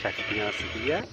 Şaş binası diye.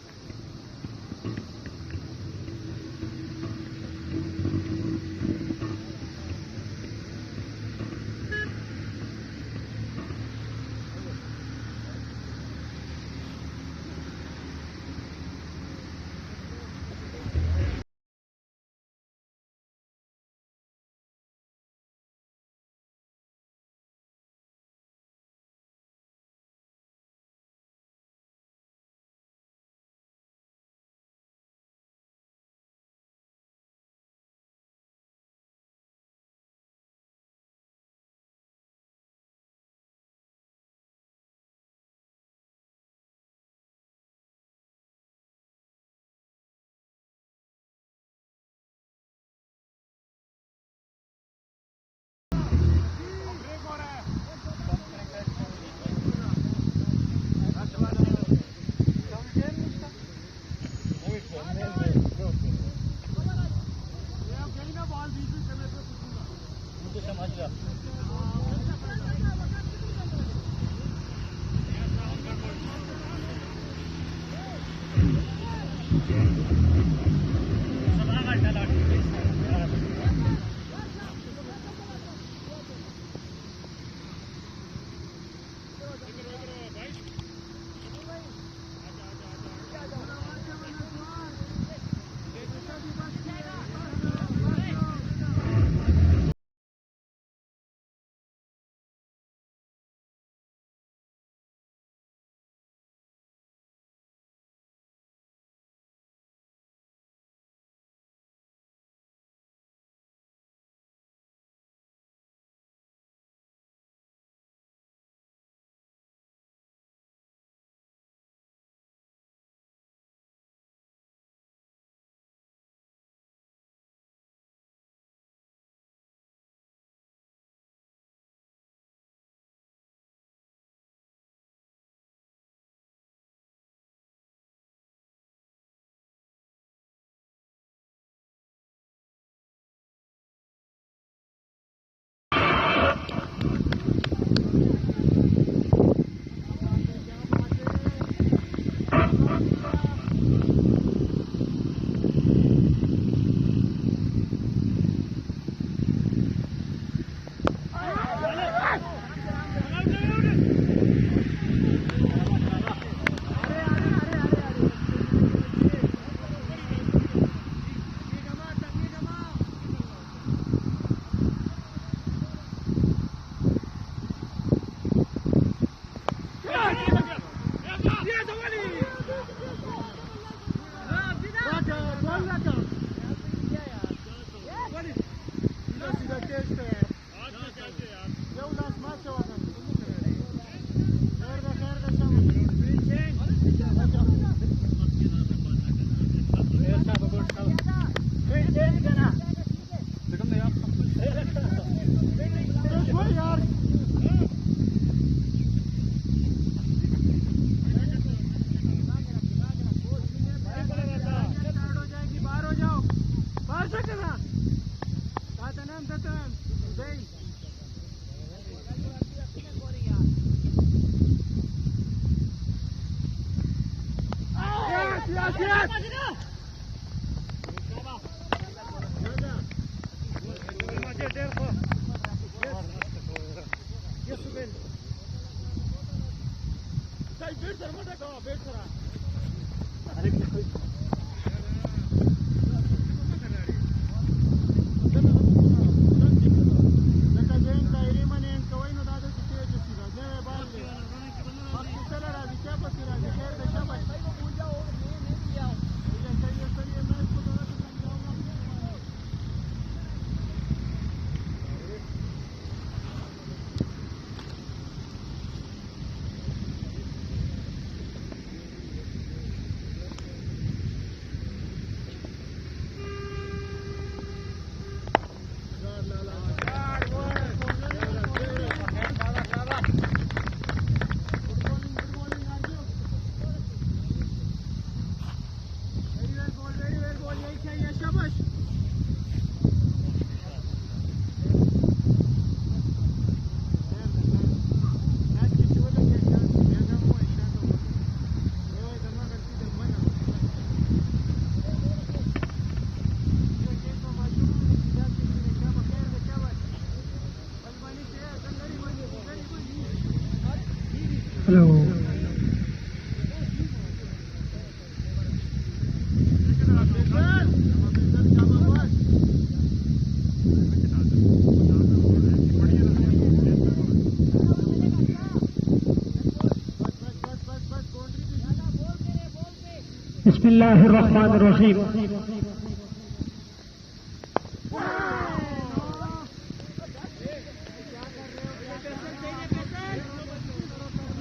بسم اللہ الرحمن الرحیم.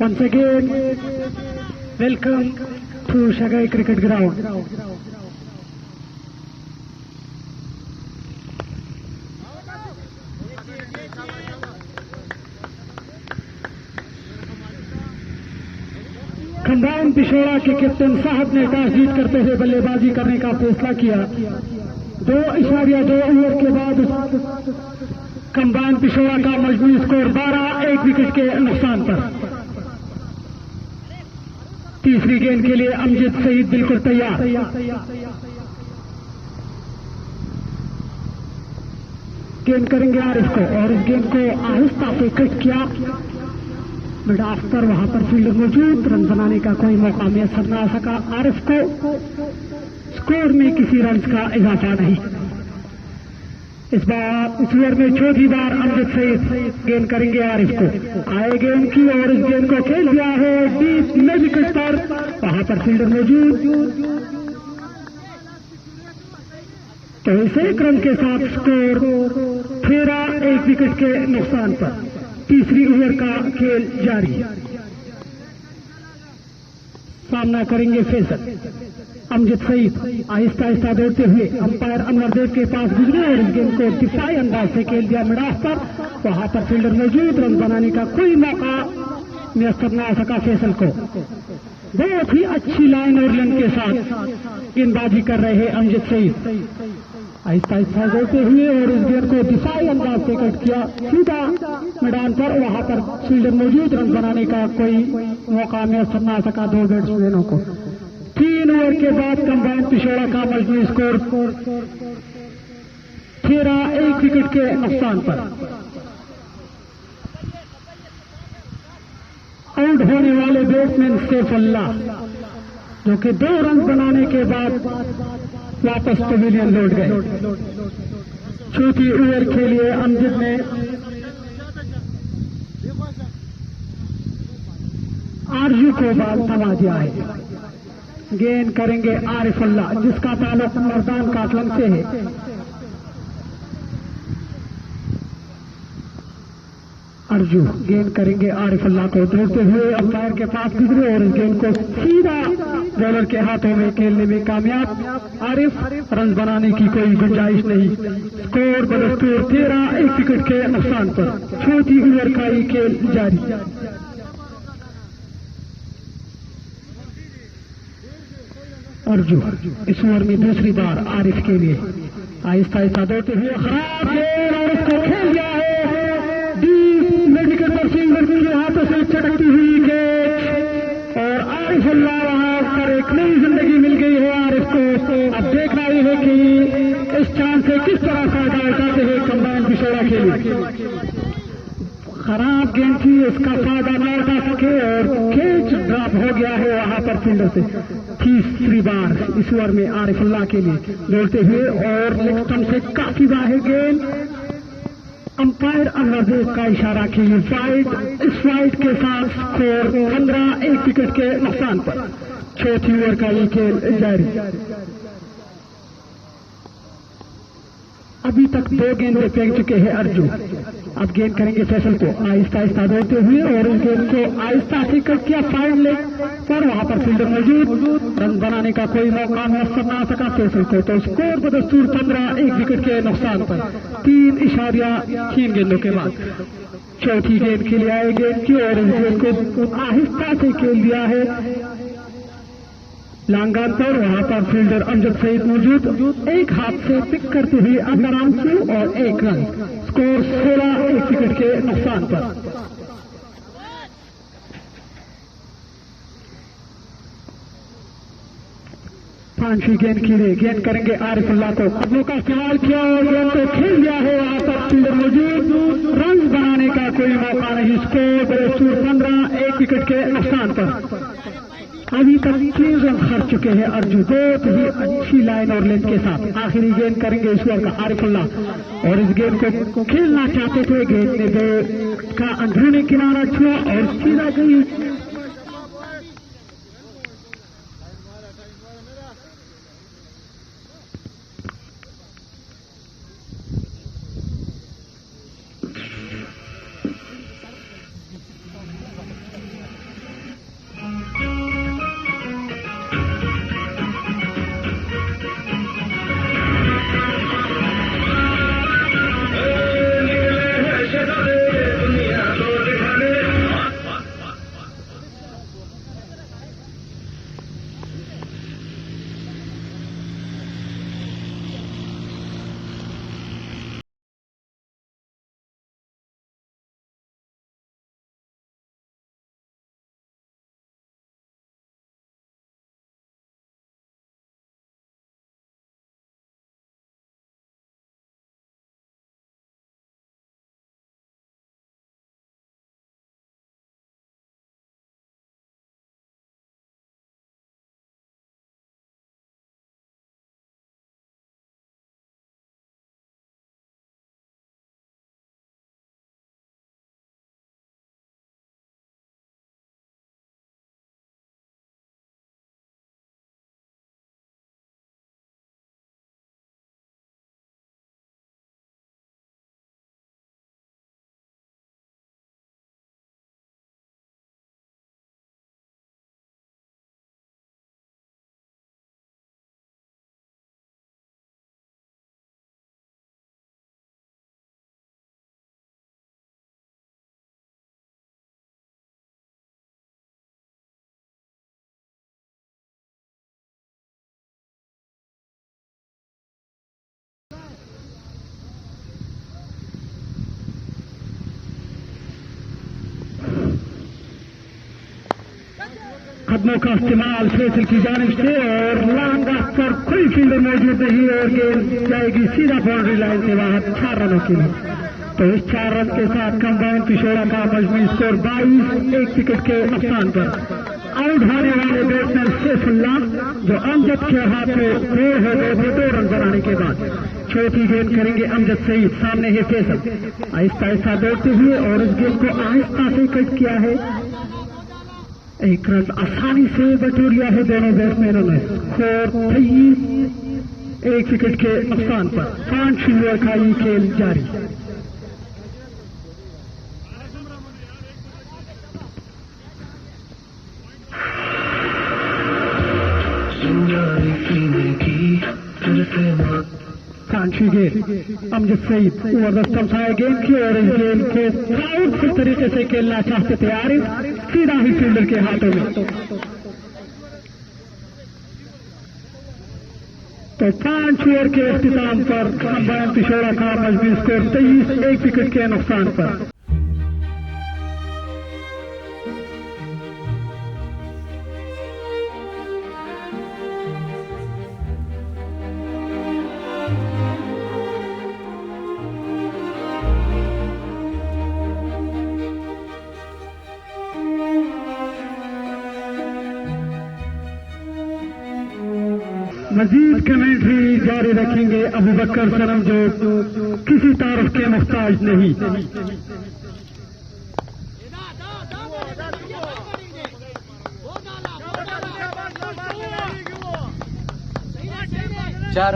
Once again, welcome to Shagai Cricket Ground. Combine پشاورہ کے کیپٹن صاحب نے ٹاس جیت کرتے ہوئے بلے بازی کرنے کا فیصلہ کیا. 2.2 اوور کے بعد کمبائن پشاورہ کا مجموعی اسکور 12 ایک وکٹ کے نقصان پر. تیسری گیند کے لیے امجد سعید بالکل تیار. گیند کریں گے عارف کو اور اس گیند کو آہستہ سے کٹ کیا. مڈ آف پر وہاں پر فیلڈر موجود، رن بنانے کا کوئی موقع میسر نہ آ سکا. عارف کو اسکور میں کسی رنز کا اضافہ نہیں. اس اوور میں چوتھی بار امجد سعید گیند کریں گے عارف کو. آئے گیند کی اور اس گیند کو کھیل دیا ہے ڈیپ مڈ وکٹ پر. وہاں پر فیلڈر موجود تو اس ایک رن کے ساتھ اسکور 13 ایک وکٹ کے نقصان پر. تیسری اوور کا کھیل جاری. سامنا کریں گے فیصل. امجد سعید آہستہ آہستہ دوڑتے ہوئے امپائر انور دیو کے پاس گزرے اور اس گیند کو دفاعی انداز سے کھیل دیا مڈ آف پر. وہاں پر فیلڈر موجود، رن بنانے کا کوئی موقع میسر نہ آ سکا فیصل کو. بہت ہی اچھی لائن اور لن کے ساتھ گیند بازی کر رہے ہیں امجد سعید. آہستہ آہستہ دوڑتے ہوئے اور اس گیند کو دفاعی انداز سے کٹ کیا سیدھا میدان پر. وہاں پر فیلڈر موجود، رن بنانے کا کوئی موقع میسر نہ آ سکا دو بیٹسمینوں کو. 3 اوور کے بعد کمبائن پشاورہ کا مجموعی اسکور 13 ایک وکٹ کے نقصان پر. آؤٹ ہونے والے بیٹسمین سیف اللہ جو کہ 2 رن بنانے کے بعد واپس پویلین لوٹ گئے. چوتھی اوور کے لیے امجد نے آرجو کو بال تھما دیا ہے. گیند کریں گے عارف اللہ جس کا تعلق مردان کاتلنگ سے ہے. ارجو گیند کریں گے عارف اللہ کو. دوڑتے ہوئے امپائر کے پاس گزرے اور اس گیند کو سیدھا بالر کے ہاتھوں میں کھیلنے میں کامیاب. عارف رن بنانے کی کوئی گنجائش نہیں. اسکور بدستور 13 ایک وکٹ کے نقصان پر. چوتھی اوور کا یہ کھیل جاری. ارجو اس اوور میں دوسری بار عارف کے لیے آہستہ آہستہ دوڑتے ہوئے خراب گیند اور اس کو کھیل دیا ہے ڈیپ مڈ وکٹ پر. فیلڈر کے ہاتھوں سے چٹکتی ہوئی کیچ اور عارف اللہ وہاں پر ایک نئی زندگی مل گئی ہے عارف کو. اب دیکھنا یہ ہے کہ اس چانس سے کس طرح فائدہ اٹھاتے ہیں کمبائن پشاورہ کے لیے. خراب گیند تھی، اس کا فائدہ نہ اٹھا سکے اور کیچ ڈراپ ہو گیا ہے وہاں پر فیلڈر سے. تیسری بار اس اوور میں عارف اللہ کے لیے دوڑتے ہوئے اور لیگ اسٹمپ سے کافی باہر گیند. امپائر انور دیو کا اشارہ کہ یہ اس فائٹ کے ساتھ اسکور 15 ایک وکٹ کے نقصان پر. چوتھی اوور کا یہ کھیل جاری. ابھی تک 2 گیندیں پھینک چکے ہیں ارجو. اب گیند کریں گے فیصل کو آہستہ آہستہ دوڑتے ہوئے اور اس گیند کو آہستہ سے کٹ کیا فائن لیگ پر. وہاں پر فیلڈر موجود، رن بنانے کا کوئی موقع میسر نہ آ سکا فیصل کو. تو اسکور بدستور 15 ایک وکٹ کے نقصان پر. 3.3 گیندوں کے بعد چوتھی گیند کے لیے آئے گیند کی اور اس گیند کو آہستہ سے کھیل دیا ہے لانگان پر. وہاں پر فیلڈر امجد سعید موجود، ایک ہاتھ سے پک کرتے ہوئے اندر آرام سے اور 1 رن. اسکور 16 ایک وکٹ کے نقصان پر. پانچویں گیند کے لیے گیند کریں گے عارف اللہ کو. قدموں کا استعمال کیا اور گیند کو کھیل دیا ہے. وہاں پر فیلڈر موجود، رن بنانے کا کوئی موقع نہیں. اسکور بدستور 15 ایک وکٹ کے نقصان پر. ابھی تک 3 رن خرچ چکے ہیں ارجو بہت ہی اچھی لائن اور لینتھ کے ساتھ. آخری گیند کریں گے اس اوور کا عارف اللہ اور اس گیند کو کھیلنا چاہتے تھے. گیند نے بیٹ کا اندرونی کنارہ چھوا اور سیدھا گئی कदमों का इस्तेमाल फैसल की जानिब से और लॉन्ग ऑफ पर कोई फील्डर मौजूद नहीं और गेंद जाएगी सीधा बाउंड्री लाइन से बाहर 4 रनों के लिए। तो इस 4 रन के साथ कंबाइन पिछोड़ा का मजमूई स्कोर 22, 1 विकेट के नुकसान पर। आउट होने वाले बैट्समैन सैफुल्लाह जो अमजद के हाथ में बोर हो गए थे 2 रन बनाने के बाद। चौथी गेंद करेंगे अमजद सईद, सामने है फैसल। आहिस्ता आहिस्ता दौड़ते हुए और इस गेंद को आहिस्ता से कट किया है। 1 रन आसानी से बटोर लिया है दोनों बैट्समैनों ने। स्कोर 23, 1 विकेट के नुकसान पर। 5 ओवर का ये खेल जारी। कांची गेंद Amjad Saeed over the stumps आए गेंद की और इस गेंद को आउटफुल तरीके से खेलना चाहते थे आरिफ, सीधा ही फील्डर के हाथों में। तो 5 ओवर के इख्तिताम पर कंबाइन पिछोड़ा का मजबूत स्कोर 23, 1 विकेट के नुकसान पर। मजीद कमेंट्री जारी रखेंगे अबू बकर सनम जो किसी तारफ के मुख्ताज नहीं। चार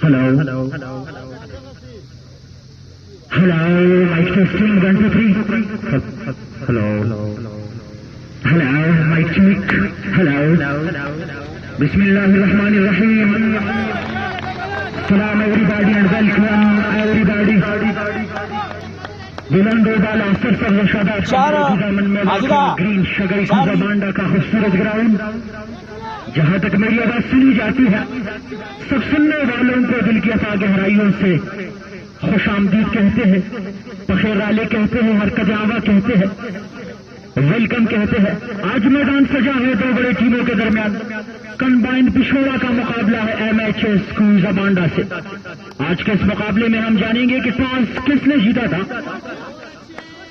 hello hello hello mic testing 1 2 3 hello mic check hello बिस्मिल्लाहिर्रहमानिर्रहीम सलाम एवरीबॉडी एंड वेलकम एवरीबॉडी बुलंद बाला ग्रीन शगई बांडा का खूबसूरत ग्राउंड जहां तक मेरी आवाज सुनी जाती है सब सुनने वालों को दिल की अता गहराइयों से खुश आमदीद कहते हैं, पखेराले कहते हैं, हर कजावा कहते हैं, वेलकम कहते हैं। आज मैदान सजा है 2 बड़े टीमों के दरमियान। कंबाइंड पिछोड़ा का मुकाबला है एमएचएस स्कूल बांडा से। आज के इस मुकाबले में हम जानेंगे कि टॉस किसने जीता था।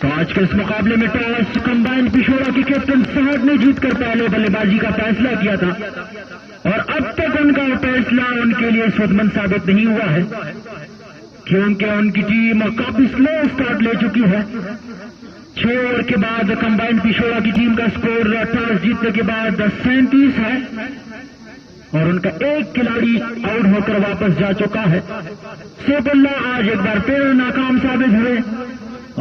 तो आज के इस मुकाबले में टॉस कंबाइंड पिछोड़ा की कैप्टन फहद ने जीतकर पहले बल्लेबाजी का फैसला किया था और अब तक उनका फैसला उनके लिए सुदमंद साबित नहीं हुआ है क्योंकि उनकी टीम काफी स्लो स्टार्ट ले चुकी है। 6 ओवर के बाद कंबाइंड पिछोड़ा की टीम का स्कोर टॉस जीतने के बाद 37 है और उनका एक खिलाड़ी आउट होकर वापस जा चुका है। सैफुल्लाह आज एक बार फिर नाकाम साबित हुए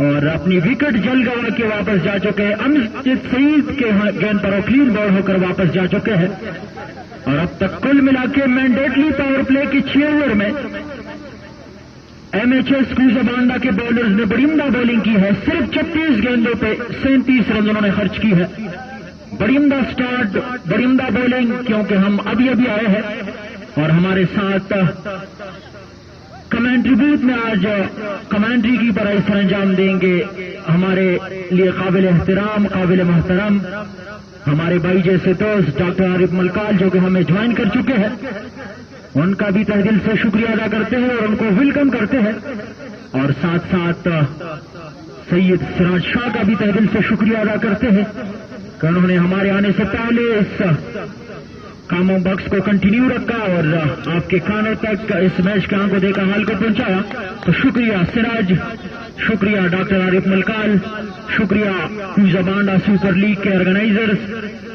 और अपनी विकेट जल गवा के वापस जा चुके हैं। अमजद सईद के गेंद पर क्लीन बॉल होकर वापस जा चुके हैं और अब तक कुल मिला के मैंडेटरी पावर प्ले की 6 ओवर में MHS क्रूजा बांडा के बॉलर्स ने बड़ी उम्दा बॉलिंग की है। सिर्फ 36 गेंदों पे 37 रन उन्होंने खर्च की है। बड़ी उम्दा स्टार्ट, बड़ी उम्दा बॉलिंग, क्योंकि हम अभी अभी आए हैं और हमारे साथ कमेंट्री बूथ में आज कमेंट्री की बड़ाई सर अंजाम देंगे हमारे लिए काबिल एहतराम, काबिल मोहतरम हमारे भाई जैसे दोस्त डॉक्टर आरिफ मलकाल, जो कि हमें ज्वाइन कर चुके हैं। उनका भी तहे दिल से शुक्रिया अदा करते हैं और उनको वेलकम करते हैं। और साथ साथ सैयद सिराज शाह का भी तहे दिल से शुक्रिया अदा करते हैं कि उन्होंने हमारे आने से पहले इस कामों बक्स को कंटिन्यू रखा और आपके कानों तक इस मैच के आंखों देखा हाल को पहुंचाया। तो शुक्रिया सिराज, शुक्रिया डॉक्टर आरिफ मलकाल, शुक्रिया क्रूजा बांडा सुपर लीग के ऑर्गेनाइजर्स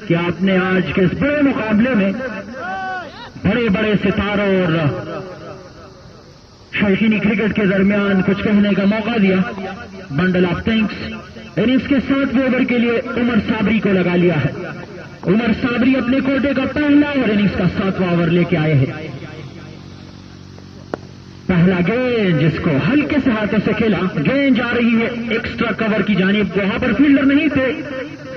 कि आपने आज के इस बड़े मुकाबले में बड़े बड़े सितारों और शौकीनी क्रिकेट के दरमियान कुछ कहने का मौका दिया। Bundle of thanks. इनिंग्स के 7वें ओवर के लिए उमर साबरी को लगा लिया है। उमर साबरी अपने कोटे का पहला और इनिंग्स का 7वां ओवर लेके आए हैं। पहला गेंद जिसको हल्के से हाथों से खेला, गेंद जा रही है एक्स्ट्रा कवर की जानिब। वहां पर फील्डर नहीं थे,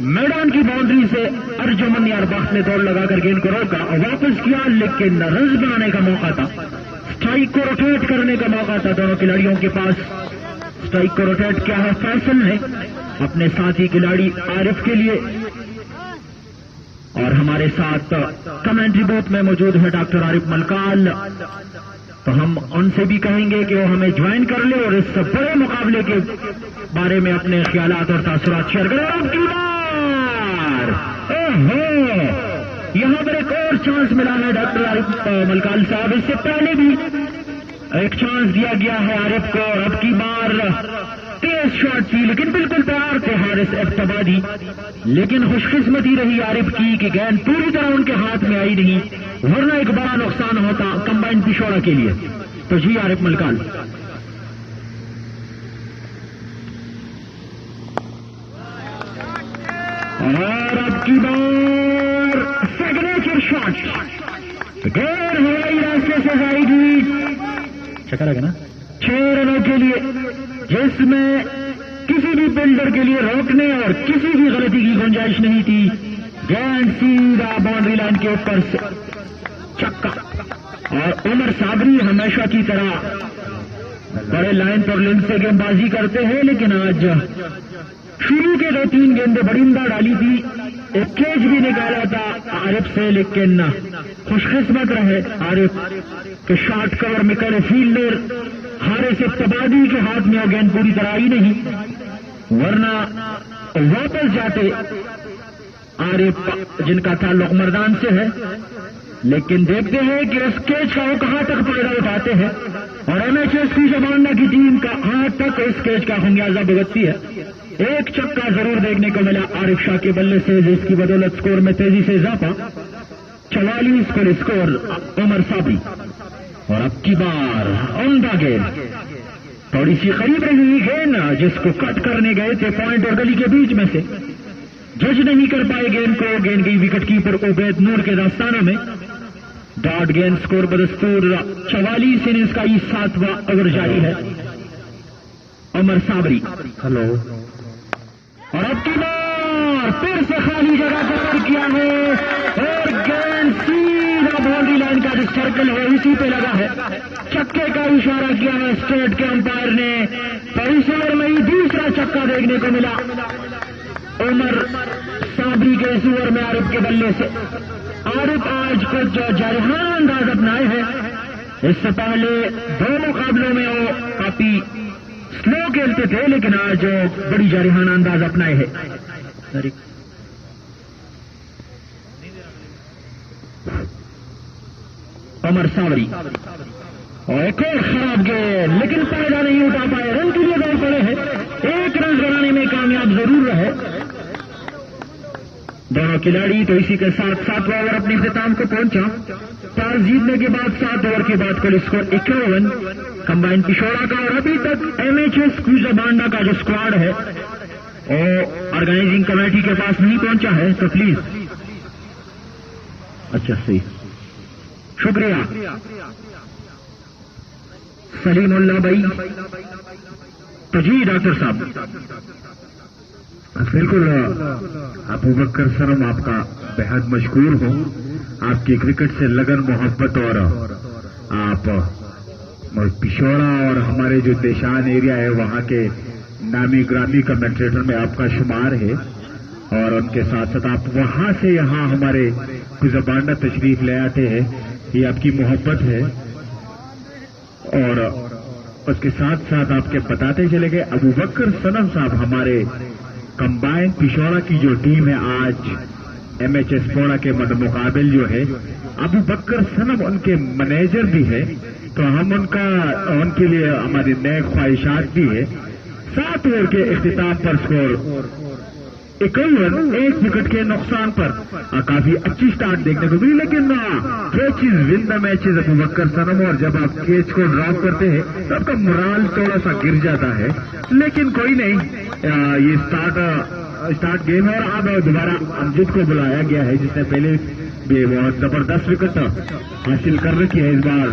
मैदान की बाउंड्री से अर्जुमन यार बख्त ने दौड़ लगाकर गेंद को रोका और वापस किया, लेकिन रन बनाने का मौका था, स्ट्राइक को रोटेट करने का मौका था दोनों खिलाड़ियों के पास। स्ट्राइक को रोटेट किया है फैसल ने अपने साथी खिलाड़ी आरिफ के लिए। और हमारे साथ कमेंट्री बूथ में मौजूद है डॉक्टर आरिफ मलकाल, तो हम उनसे भी कहेंगे कि वो हमें ज्वाइन कर ले और इस बड़े मुकाबले के बारे में अपने ख्यालात और तासुरात शेयर करें। यहां पर एक और चांस मिला है डॉक्टर आरिफ मलकाल साहब। इससे पहले भी एक चांस दिया गया है आरिफ को और अब की बार तेज शॉट थी, लेकिन बिल्कुल तैयार थे हारिस इब्तबादी, लेकिन खुशकिस्मती रही आरिफ की कि गेंद पूरी तरह उनके हाथ में आई नहीं, वरना एक बड़ा नुकसान होता कंबाइन पिछोड़ा के लिए। तो जी आरिफ मलकाल। और अब की बार सिग्नेचर शॉट, गेंद हवाई रास्ते से जाएगी, चक्कर लगा ना 6 रनों के लिए, जिसमें किसी भी बिल्डर के लिए रोकने और किसी भी गलती की गुंजाइश नहीं थी। गेंद सीधा बाउंड्री लाइन के ऊपर से छक्का। और उमर साबरी हमेशा की तरह बड़े लाइन पर लिंक से गेंदबाजी करते हैं, लेकिन आज शुरू के 2-3 गेंदें बड़ी उम्दा डाली थी, एक कैच भी निकाला था आरिफ से, लेकिन खुशकिस्मत रहे आरिफ के शॉर्ट कवर में खड़े फील्डर हारिस इब्तबादी के हाथ में गेंद पूरी तरह आई नहीं, वरना वापस जाते आरिफ जिनका ताल्लुक मर्दान से है। लेकिन देखते हैं कि इस कैच का वो कहां तक फायदा उठाते हैं और MHS क्रूजा बांडा की टीम का हाथ तक इस कैच का खमियाजा भुगतती है। एक चक्का जरूर देखने को मिला आरिफ शाह के बल्ले से, जिसकी बदौलत स्कोर में तेजी से इजाफा, 44 पर स्कोर उमर साबरी। और अब की बार उम्दा गेंद, थोड़ी सी करीब रही गेंद जिसको कट करने गए थे पॉइंट और गली के बीच में से, जज नहीं कर पाए गेंद को। गेंद गई विकेट कीपर उबैद नूर के दास्तानों में। डॉट गेंद, स्कोर बदस्तूर 44। इनिंग्स का 7वां ओवर जारी है। उमर साबरी हेलो। और अब की बार फिर से खाली जगह कवर किया है और गेंद सीधा बाउंड्री लाइन का जो सर्कल है इसी पे लगा है। चक्के का इशारा किया है स्टेट के अंपायर ने। तो इस ओवर में ही दूसरा चक्का देखने को मिला उमर साबरी के इस ओवर में आरिफ के बल्ले से। आरिफ आज कुछ जारहाना अंदाज अपनाए हैं। इससे पहले 2 मुकाबलों में वो काफी स्लो खेलते थे, लेकिन आज बड़ी जारहाना अंदाज अपनाए हैं। उमर साबरी और एक और खराब गेंद, लेकिन फायदा नहीं उठा पाए, रन के लिए दौड़ पड़े हैं। 1 रन बनाने में कामयाब जरूर रहे दोनों खिलाड़ी। तो इसी के साथ 7वां ओवर अपने इख्तिताम को पहुंचा। टॉस जीतने के बाद 7 ओवर के बाद कुल स्कोर 51 कंबाइन पिछोड़ा का। और अभी तक MHS क्रूजा बांडा का जो स्क्वाड है वो ऑर्गेनाइजिंग कमेटी के पास नहीं पहुंचा है, तो प्लीज अच्छा सही शुक्रिया। سلیم اللہ بھائی. تو جی ڈاکٹر صاحب بالکل ابو بکر سرم آپ کا بہت مشکور ہوں. آپ کی کرکٹ سے لگن محبت اور آپ پشاورا اور ہمارے جو دیشان ایریا ہے وہاں کے نامی گرامی کمنٹریٹر میں آپ کا شمار ہے. اور ان کے ساتھ ساتھ آپ وہاں سے یہاں ہمارے زبانہ تشریف لے آتے ہیں. یہ آپ کی محبت ہے. اور اس کے ساتھ ساتھ آپ کے بتاتے چلے گئے ابو بکر سنم صاحب ہمارے کمبائن پشاورا کی جو ٹیم ہے آج ایم ایچ ایس پوڑا کے مقابل جو ہے ابو بکر سنم ان کے مینیجر بھی ہے. تو ہم ان کے لیے ہماری نیک خواہشات بھی ہے. 7 اوور کے اختتام پر سکور 51 ایک وکٹ کے نقصان پر کافی اچھی سٹارٹ دیکھنے کو ملی. لیکن کیچز ون دا میچز ابو بکر سنم. اور جب آپ کیچ کو ڈراپ کرتے ہیں تو آپ کا مرال تھوڑا سا گر جاتا ہے. لیکن کوئی نہیں, یہ اسٹارٹ گیم ہے. اور اب دوبارہ امجد کو بلایا گیا ہے جس نے پہلے بھی بہت زبردست وکٹ حاصل کر رکھی ہے. اس بار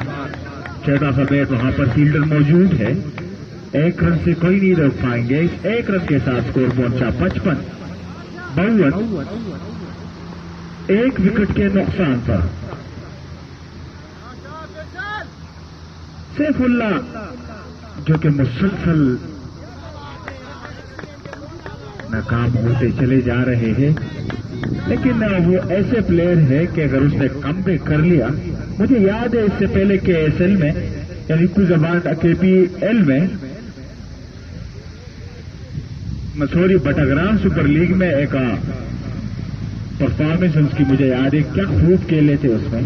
چھوٹا سا بیٹ وہاں پر فیلڈر موجود ہے. 1 رن سے کوئی نہیں روک پائیں گے. 1 رن کے ساتھ اسکور پہنچا 55-52 ایک وکٹ کے نقصان پر. سیف اللہ جو کہ مسلسل ناکام ہوتے چلے جا رہے ہیں, لیکن وہ ایسے پلیئر ہے کہ اگر اس نے کم بیک کر لیا. مجھے یاد ہے اس سے پہلے کے ایس ایل میں یعنی زبان کے پی ایل میں مسوری بٹاگرام سپر لیگ میں ایک پرفارمنس اس کی مجھے یاد ہے. کیا خوب کھیلے تھے اس میں,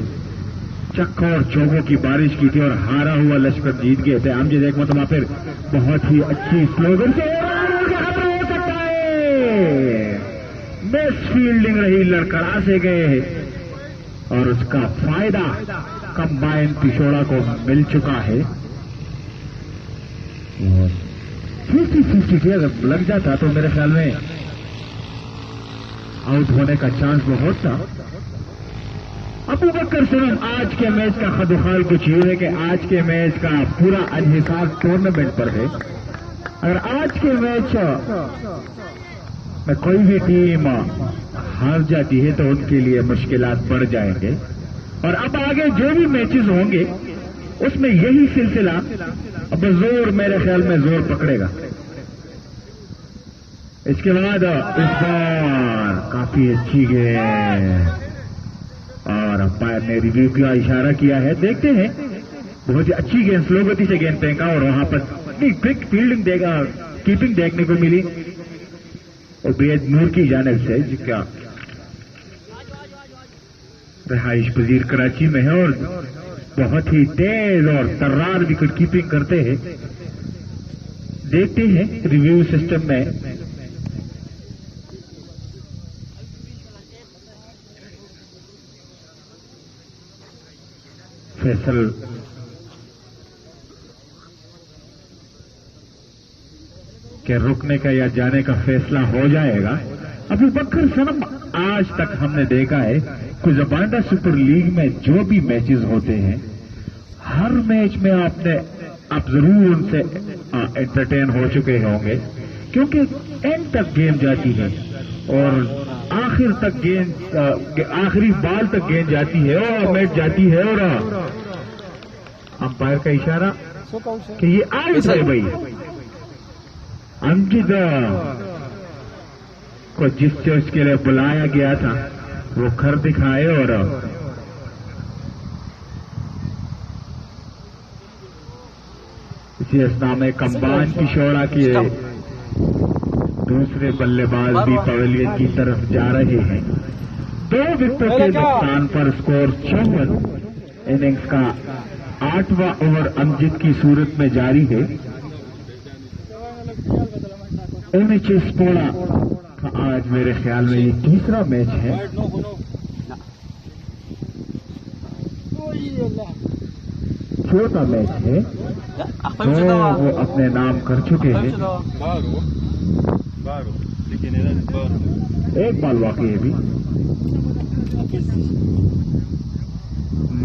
چکا اور چوکوں کی بارش کی تھی اور ہارا ہوا لشکر جیت گئے تھے. ہم جی ایک مرتبہ پھر بہت ہی اچھی سلوگن سے ہو سکتا ہے. بیسٹ فیلڈنگ رہی, لڑکڑا سے گئے اور اس کا فائدہ کمبائن پشاورا کو مل چکا ہے. 50-50 اگر لگ جاتا تو میرے خیال میں آؤٹ ہونے کا چانس بہت تھا. ابو بکر سنم آج کے میچ کا خد و خال کچھ یہ ہے کہ آج کے میچ کا پورا انحصار ٹورنامنٹ پر ہے. اگر آج کے میچ میں کوئی بھی ٹیم ہار جاتی ہے تو ان کے لیے مشکلات بڑھ جائیں گے. اور اب آگے جو بھی میچز ہوں گے اس میں یہی سلسلہ اب زور میرے خیال میں زور پکڑے گا. اس کے بعد اس بار کافی اچھی گیند اور امپائر نے ریویو کا اشارہ کیا ہے. دیکھتے ہیں بہت ہی اچھی گیند سلو گتی سے گیند پھینکا اور وہاں پر کوئک فیلڈنگ دے گا کیپنگ دیکھنے کو ملی اور بید نور کی جانب سے جس کا رہائش پذیر کراچی میں ہے اور بہت ہی تیز اور ترار وکٹ کیپنگ کرتے ہیں. دیکھتے ہیں ریویو سسٹم میں فیصل کے رکنے کا یا جانے کا فیصلہ ہو جائے گا. ابو بکر سنم آج تک ہم نے دیکھا ہے کہ زبانہ سپر لیگ میں جو بھی میچز ہوتے ہیں ہر میچ میں آپ ضرور ان سے انٹرٹین ہو چکے ہوں گے کیونکہ اینڈ تک گیم جاتی ہے اور آخر تک گیند آخری بال تک گیند جاتی ہے اور میچ جاتی ہے. اور امپائر کا اشارہ کہ یہ آؤٹ ہے بھائی. امجد کو جس چیز کے لیے بلایا گیا تھا وہ کر دکھائے اور اسی اسنا میں کمبائن پشاورا کے دوسرے بلے باز بھی پویلین کی طرف جا رہے ہیں. 2 وکٹوں کے نقصان پر اسکور 54. اننگز کا 8واں اوور امجد کی صورت میں جاری ہے. ایم ایچ ایس پوڑا کا آج میرے خیال میں یہ تیسرا میچ ہے. چھوٹا میچ ہے تو وہ اپنے نام کر چکے ہیں. ایک بال واقعی ہے بھی.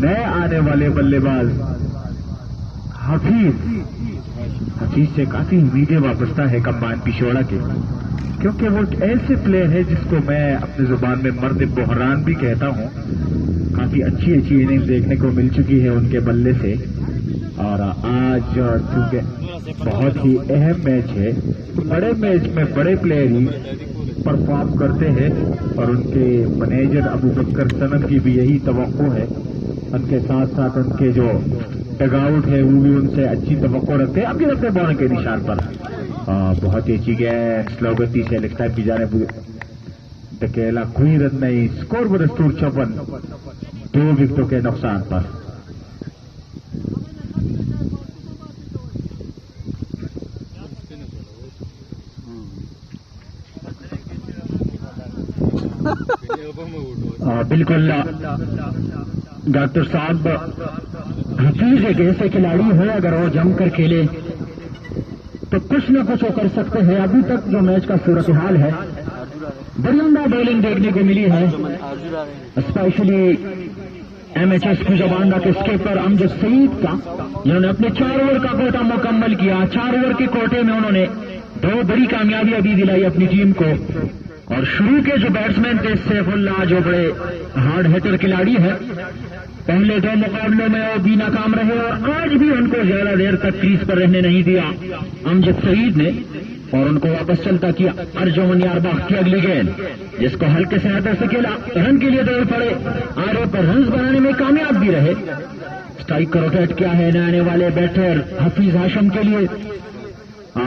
نئے آنے والے بلے باز حفیظ سے کافی امیدیں وابستہ ہے کمبائن پشاورا کے، کیونکہ وہ ایسے پلیئر ہے جس کو میں اپنی زبان میں مرد بحران بھی کہتا ہوں. کافی اچھی اننگز دیکھنے کو مل چکی ہے ان کے بلے سے، اور آج چونکہ بہت ہی اہم میچ ہے، بڑے میچ میں بڑے پلیئر ہی پرفارم کرتے ہیں، اور ان کے مینیجر ابو بکر سند کی بھی یہی توقع ہے. ان کے ساتھ ساتھ ان کے جو ڈگ آؤٹ ہے وہ بھی ان سے اچھی توقع رکھتے ہیں. اب کی رکھتے بال کے نشان پر بہت ہی اچھی گیند سلو گتی سے لیگ سائڈ کی جانب دکیلا، کوئی رن نہیں. اسکور بدستور 54، 2 وکٹوں کے نقصان پر. بالکل ڈاکٹر صاحب، حفیظ ایک ایسے کھلاڑی ہے اگر وہ جم کر کھیلے تو کچھ نہ کچھ وہ کر سکتے ہیں. ابھی تک جو میچ کا صورتحال ہے، بڑی عمدہ بولنگ دیکھنے کو ملی ہے، اسپیشلی MHS خوجابانڈا کے اسکیپر امجد سعید کا، جنہوں نے اپنے 4 اوور کا کوٹا مکمل کیا. 4 اوور کے کوٹے میں انہوں نے 2 بڑی کامیابیاں بھی دلائی اپنی ٹیم کو. اور شروع کے جو بیٹسمین تھے سیف اللہ، جو بڑے ہارڈ ہیٹر کھلاڑی ہے، پہلے 2 مقابلوں میں وہ بھی ناکام رہے، اور آج بھی ان کو زیادہ دیر تک کریز پر رہنے نہیں دیا امجد سعید نے، اور ان کو واپس چلتا کیا. ارجمن یارباغ کی اگلی گیند، جس کو ہلکے سے ہاتھوں سے کھیلا، رن کے لیے دوڑ پڑے، آرے پر رنز بنانے میں کامیاب بھی رہے. اسٹرائک کو روٹیٹ کیا ہے نئے والے بیٹر حفیظ ہاشم کے لیے.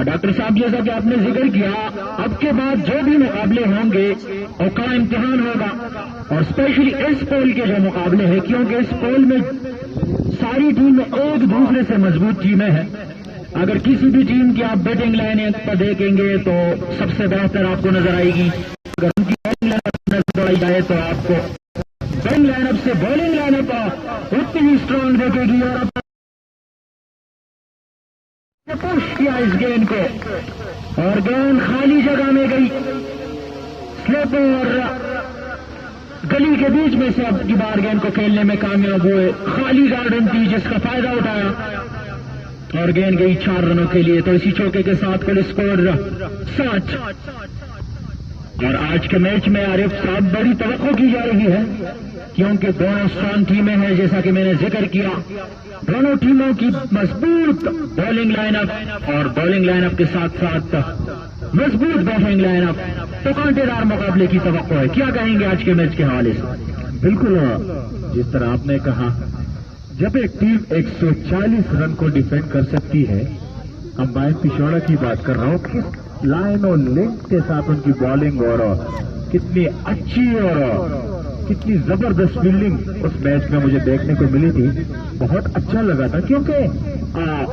ڈاکٹر صاحب، جیسا کہ آپ نے ذکر کیا، اب کے بعد جو بھی مقابلے ہوں گے اور کا امتحان ہوگا، اور اسپیشلی اس پول کے جو مقابلے ہیں، کیونکہ اس پول میں ساری ٹیمیں ایک دوسرے سے مضبوط ٹیمیں ہیں. اگر کسی بھی ٹیم کی آپ بیٹنگ لائن پر دیکھیں گے تو سب سے بہتر آپ کو نظر آئے گی. اگر ان کی بیٹنگ لائن اپ نظر دوڑائی جائے تو آپ کو بیٹنگ لائن اپ سے بالنگ لائن اپ اتنی ہی اسٹرانگ دیکھے گی. اور پش کیا اس گیند کو، اور گیند خالی جگہ میں گئی، سلپ اور گلی کے بیچ میں سے اب کی بار گیند کو کھیلنے میں کامیاب ہوئے. خالی گارڈن تھی جس کا فائدہ اٹھایا، اور گیند گئی 4 رنوں کے لیے. تو اسی چوکے کے ساتھ کل اسکور 60. اور آج کے میچ میں عارف صاحب بڑی توقع کی جا رہی ہے، کیونکہ دونوں اسٹرانگ ٹیمیں ہیں. جیسا کہ میں نے ذکر کیا، دونوں ٹیموں کی مضبوط بالنگ لائن اپ، اور بالنگ لائن اپ کے ساتھ ساتھ مضبوط بیٹنگ لائن اپ. تو کانٹے دار مقابلے کی توقع ہے. کیا کہیں گے آج کے میچ کے حوالے سے؟ بالکل جس طرح آپ نے کہا، جب ایک ٹیم 140 رن کو ڈیفینڈ کر سکتی ہے، کمبائن پشاورا کی بات کر رہا ہوں، کس لائن اور لنک کے ساتھ ان کی بالنگ اور کتنی اچھی اور کتنی زبردست فیلڈنگ اس میچ میں مجھے دیکھنے کو ملی تھی. بہت اچھا لگا تھا، کیونکہ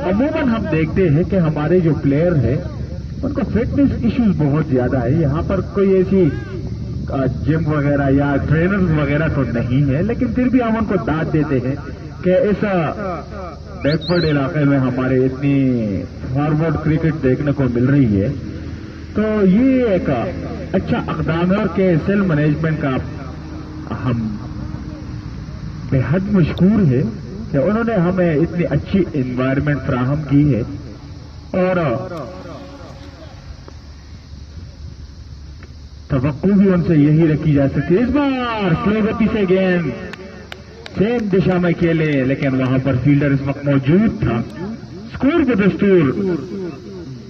عموماً ہم دیکھتے ہیں کہ ہمارے جو پلیئر ہیں ان کو فٹنس ایشوز بہت زیادہ ہے. یہاں پر کوئی ایسی جم وغیرہ یا ٹرینر وغیرہ تو نہیں ہے، لیکن پھر بھی ہم ان کو داد دیتے ہیں کہ اس بیکورڈ علاقے میں ہمارے اتنی فارورڈ کرکٹ دیکھنے کو مل رہی ہے. تو یہ ایک اچھا اقدام ہے، اور KSL مینجمنٹ کا ہم بے حد مشکور ہے کہ انہوں نے ہمیں اتنی اچھی انوائرمنٹ فراہم کی ہے. اور توقع بھی ان سے یہی رکھی جا سکتی ہے. اس بار سلو گتی سے گیند سیم دشا میں کھیلے، لیکن وہاں پر فیلڈر اس وقت موجود تھا. اسکور بدستور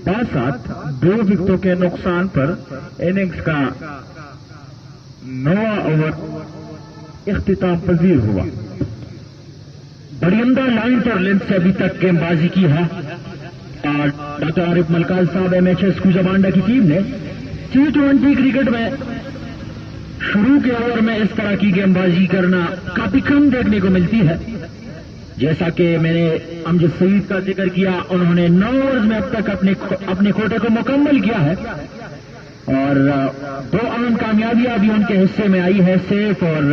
62، 2 وکٹوں کے نقصان پر اننگز کا 9واں اوور اختتام پذیر ہوا. بڑی عمدہ لائن اور لینتھ سے ابھی تک گیم بازی کی ہے. ڈاکٹر عارف ملکال صاحب MHS خوجابانڈا کی ٹیم نے T20 کرکٹ میں شروع کے اوور میں اس طرح کی گیم بازی کرنا کافی کم دیکھنے کو ملتی ہے. جیسا کہ میں نے امجد سعید کا ذکر کیا، انہوں نے 9 اوورز میں اب تک اپنے کوٹے کو مکمل کیا ہے، اور 2 اہم کامیابیاں بھی ان کے حصے میں آئی ہے. سیف اور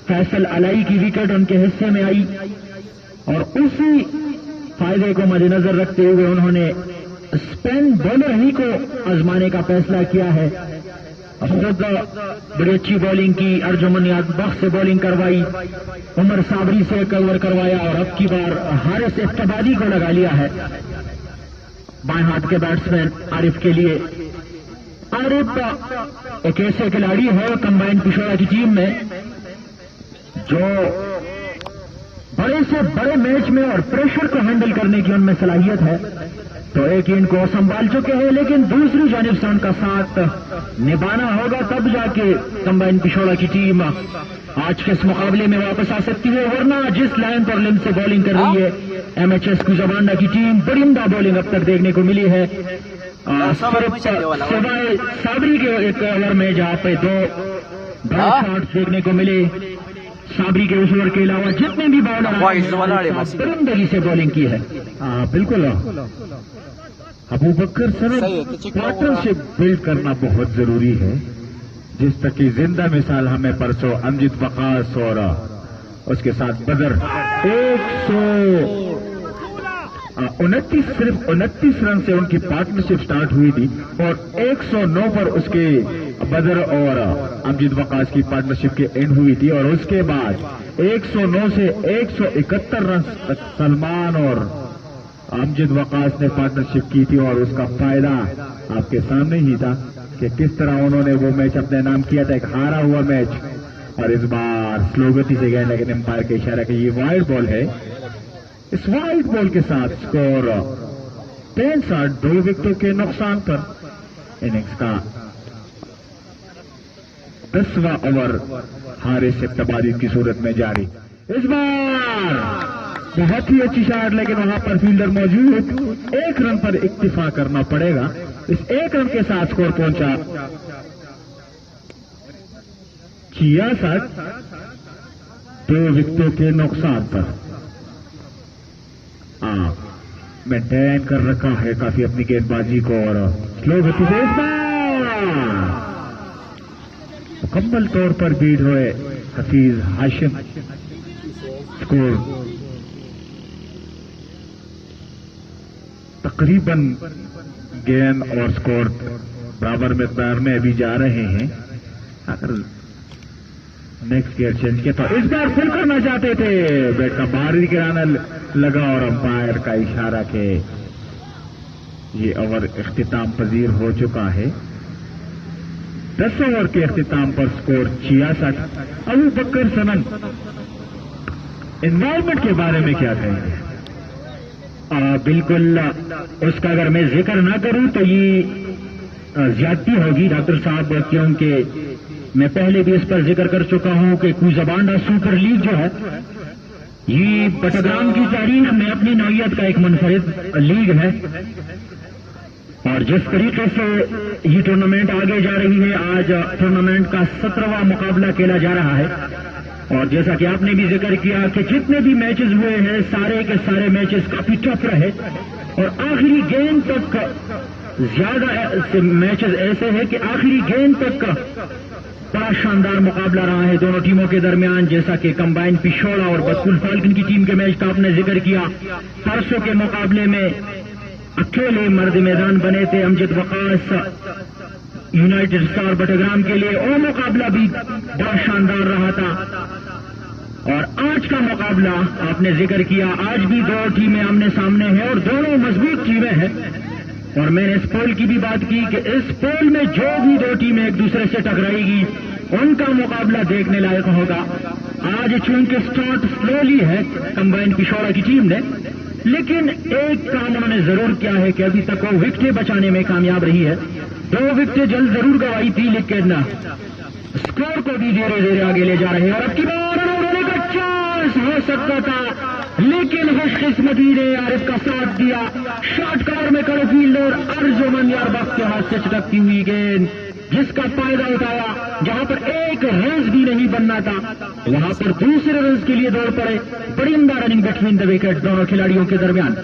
فیصل علائی کی وکٹ ان کے حصے میں آئی، اور اسی فائدے کو مد نظر رکھتے ہوئے انہوں نے اسپن بولر ہی کو آزمانے کا فیصلہ کیا ہے. خود بڑی اچھی بولنگ کی، ارجمن یاد بخش سے بولنگ کروائی، عمر صابری سے کور کروایا اور اب کی بار حارث افتبادی کو لگا لیا ہے بائیں ہاتھ کے بیٹسمین عارف کے لیے۔ عارف ایک ایسے کھلاڑی ہے کمبائن پشاورا کی ٹیم میں جو بڑے سے بڑے میچ میں اور پریشر کو ہینڈل کرنے کی ان میں صلاحیت ہے، تو ایک ان کو سنبھال چکے ہیں، لیکن دوسری جانب سے ان کا ساتھ نبھانا ہوگا تب جا کے کمبائن پشاورا کی ٹیم آج کے اس مقابلے میں واپس آ سکتی ہے، ورنہ جس لائن پر لمب سے بولنگ کر رہی ہے ایم ایچ ایس کوزابانڈا کی ٹیم، بڑی عمدہ بولنگ اب تک دیکھنے کو ملی ہے، سوائے صابری کے ایک اوور میں جہاں پہ دو بڑے شاٹس دیکھنے کو ملے۔ صابری کے اس اوور کے علاوہ جتنے بھی بالر درندگی سے بولنگ کی ہے۔ بالکل ابوبکر سند پارٹنرشپ بلڈ کرنا بہت ضروری ہے، جس تک کی زندہ مثال ہمیں پرسوں امجد وقاص اور اس کے ساتھ بدر 129 رن سے ان کی پارٹنرشپ سٹارٹ ہوئی تھی اور 109 پر اس کے بدر اور امجد وقاص کی پارٹنرشپ کے اینڈ ہوئی تھی، اور اس کے بعد 109 سے 171 رن سلمان اور امجد وقاص نے پارٹنرشپ کی تھی، اور اس کا فائدہ آپ کے سامنے ہی تھا کہ کس طرح انہوں نے وہ میچ اپنے نام کیا تھا، ایک ہارا ہوا میچ، اور اس بار سلو گتی سے گئے لیکن امپائر کا اشارہ کہ یہ وائڈ بال ہے۔ اس وائڈ بال کے ساتھ اسکور 63، 2 وکٹوں کے نقصان پر اننگز کا 10واں اوور حارث افتبادی کی صورت میں جاری۔ اس بار بہت ہی اچھی شاٹ، لیکن وہاں پر فیلڈر موجود، 1 رن پر اکتفا کرنا پڑے گا۔ اس 1 رن کے ساتھ اسکور پہنچا 66، 2 وکٹوں کے نقصان پر۔ مینٹین کر رکھا ہے کافی اپنی گیند بازی کو، اور سلو گتی سے اس بار مکمل طور پر بیٹ ہوئے حفیظ ہاشم۔ اسکور تقریباً گیند اور اسکور برابر مقدار میں ابھی جا رہے ہیں۔ اگر نیکسٹ گیئر چینج کیا تو اس بار فل کرنا چاہتے تھے، بیٹ کا باہر ہی گرانا لگا اور امپائر کا اشارہ کہ یہ اوور اختتام پذیر ہو چکا ہے۔ 10 اوور کے اختتام پر اسکور 66۔ ابوبکر سند انوالومنٹ کے بارے میں کیا کہیں گے؟ بالکل اس کا اگر میں ذکر نہ کروں تو یہ زیادتی ہوگی ڈاکٹر صاحب، کیونکہ میں پہلے بھی اس پر ذکر کر چکا ہوں کہ کوزابانڈا سپر لیگ جو ہے یہ بٹگرام کی تاریخ میں اپنی نوعیت کا ایک منفرد لیگ ہے، اور جس طریقے سے یہ ٹورنامنٹ آگے جا رہی ہے، آج ٹورنامنٹ کا 17واں مقابلہ کھیلا جا رہا ہے، اور جیسا کہ آپ نے بھی ذکر کیا کہ جتنے بھی میچز ہوئے ہیں سارے کے سارے میچز کافی ٹف رہے، اور آخری گیند تک زیادہ میچز ایسے ہیں کہ آخری گیند تک بڑا شاندار مقابلہ رہا ہے دونوں ٹیموں کے درمیان، جیسا کہ کمبائن پشاورا اور بسکول فالکن کی ٹیم کے میچ کا آپ نے ذکر کیا۔ پرسوں کے مقابلے میں اکیلے مرد میدان بنے تھے امجد وقاص یونائٹڈ اسٹار بٹگرام کے لیے، اور مقابلہ بھی بڑا شاندار رہا تھا۔ اور آج کا مقابلہ آپ نے ذکر کیا، آج بھی 2 ٹیمیں آمنے سامنے ہیں اور دونوں مضبوط ٹیمیں ہیں، اور میں نے اس پول کی بھی بات کی کہ اس پول میں جو بھی 2 ٹیمیں ایک دوسرے سے ٹکرائے گی ان کا مقابلہ دیکھنے لائق ہوگا۔ آج چونکہ اسٹارٹ سلولی ہے کمبائن پشاورا کی ٹیم نے، لیکن ایک کام انہوں نے ضرور کیا ہے کہ ابھی تک وہ وکٹیں بچانے میں کامیاب رہی ہے۔ 2 وکٹیں جلد ضرور گوائی تھی، لیکن اسکور کو بھی دھیرے دھیرے آگے لے جا رہے ہیں، اور اب کی بار انہوں کا چانس ہو سکتا تھا، لیکن خوش قسمتی نے عارف کا ساتھ دیا۔ شارٹ کور میں کرو فیلڈر ارجمن یاربخش کے ہاتھ سے چٹکتی ہوئی گیند، جس کا فائدہ اٹھایا، جہاں پر ایک رنز بھی نہیں بننا تھا وہاں پر دوسرے رنز کے لیے دوڑ پڑے۔ بڑی عمدہ رننگ بٹوین دا وکٹ دونوں کھلاڑیوں کے درمیان۔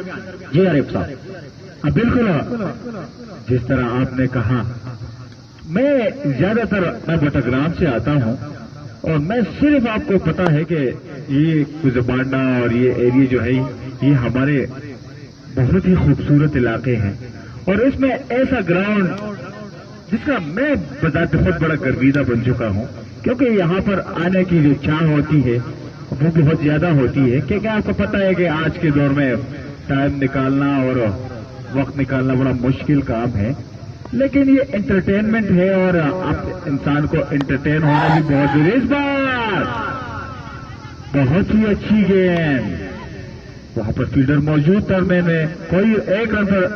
جی عارف صاحب، بالکل جس طرح آپ نے کہا، میں زیادہ تر بٹگرام سے آتا ہوں، اور میں صرف آپ کو پتا ہے کہ یہ کوزابانڈا اور یہ ایریا جو ہے یہ ہمارے بہت ہی خوبصورت علاقے ہیں، اور اس میں ایسا گراؤنڈ جس کا میں بہت بڑا گرویدہ بن چکا ہوں، کیونکہ یہاں پر آنے کی جو چاہ ہوتی ہے وہ بہت زیادہ ہوتی ہے، کیونکہ آپ کو پتا ہے کہ آج کے دور میں ٹائم نکالنا اور وقت نکالنا بڑا مشکل کام ہے، لیکن یہ انٹرٹینمنٹ ہے اور آپ انسان کو انٹرٹین ہونا بھی بہت ضروری ہے۔ اس بار بہت ہی اچھی گیم، وہاں پر فیلڈر موجود تھا، میں نے کوئی ایک رن پر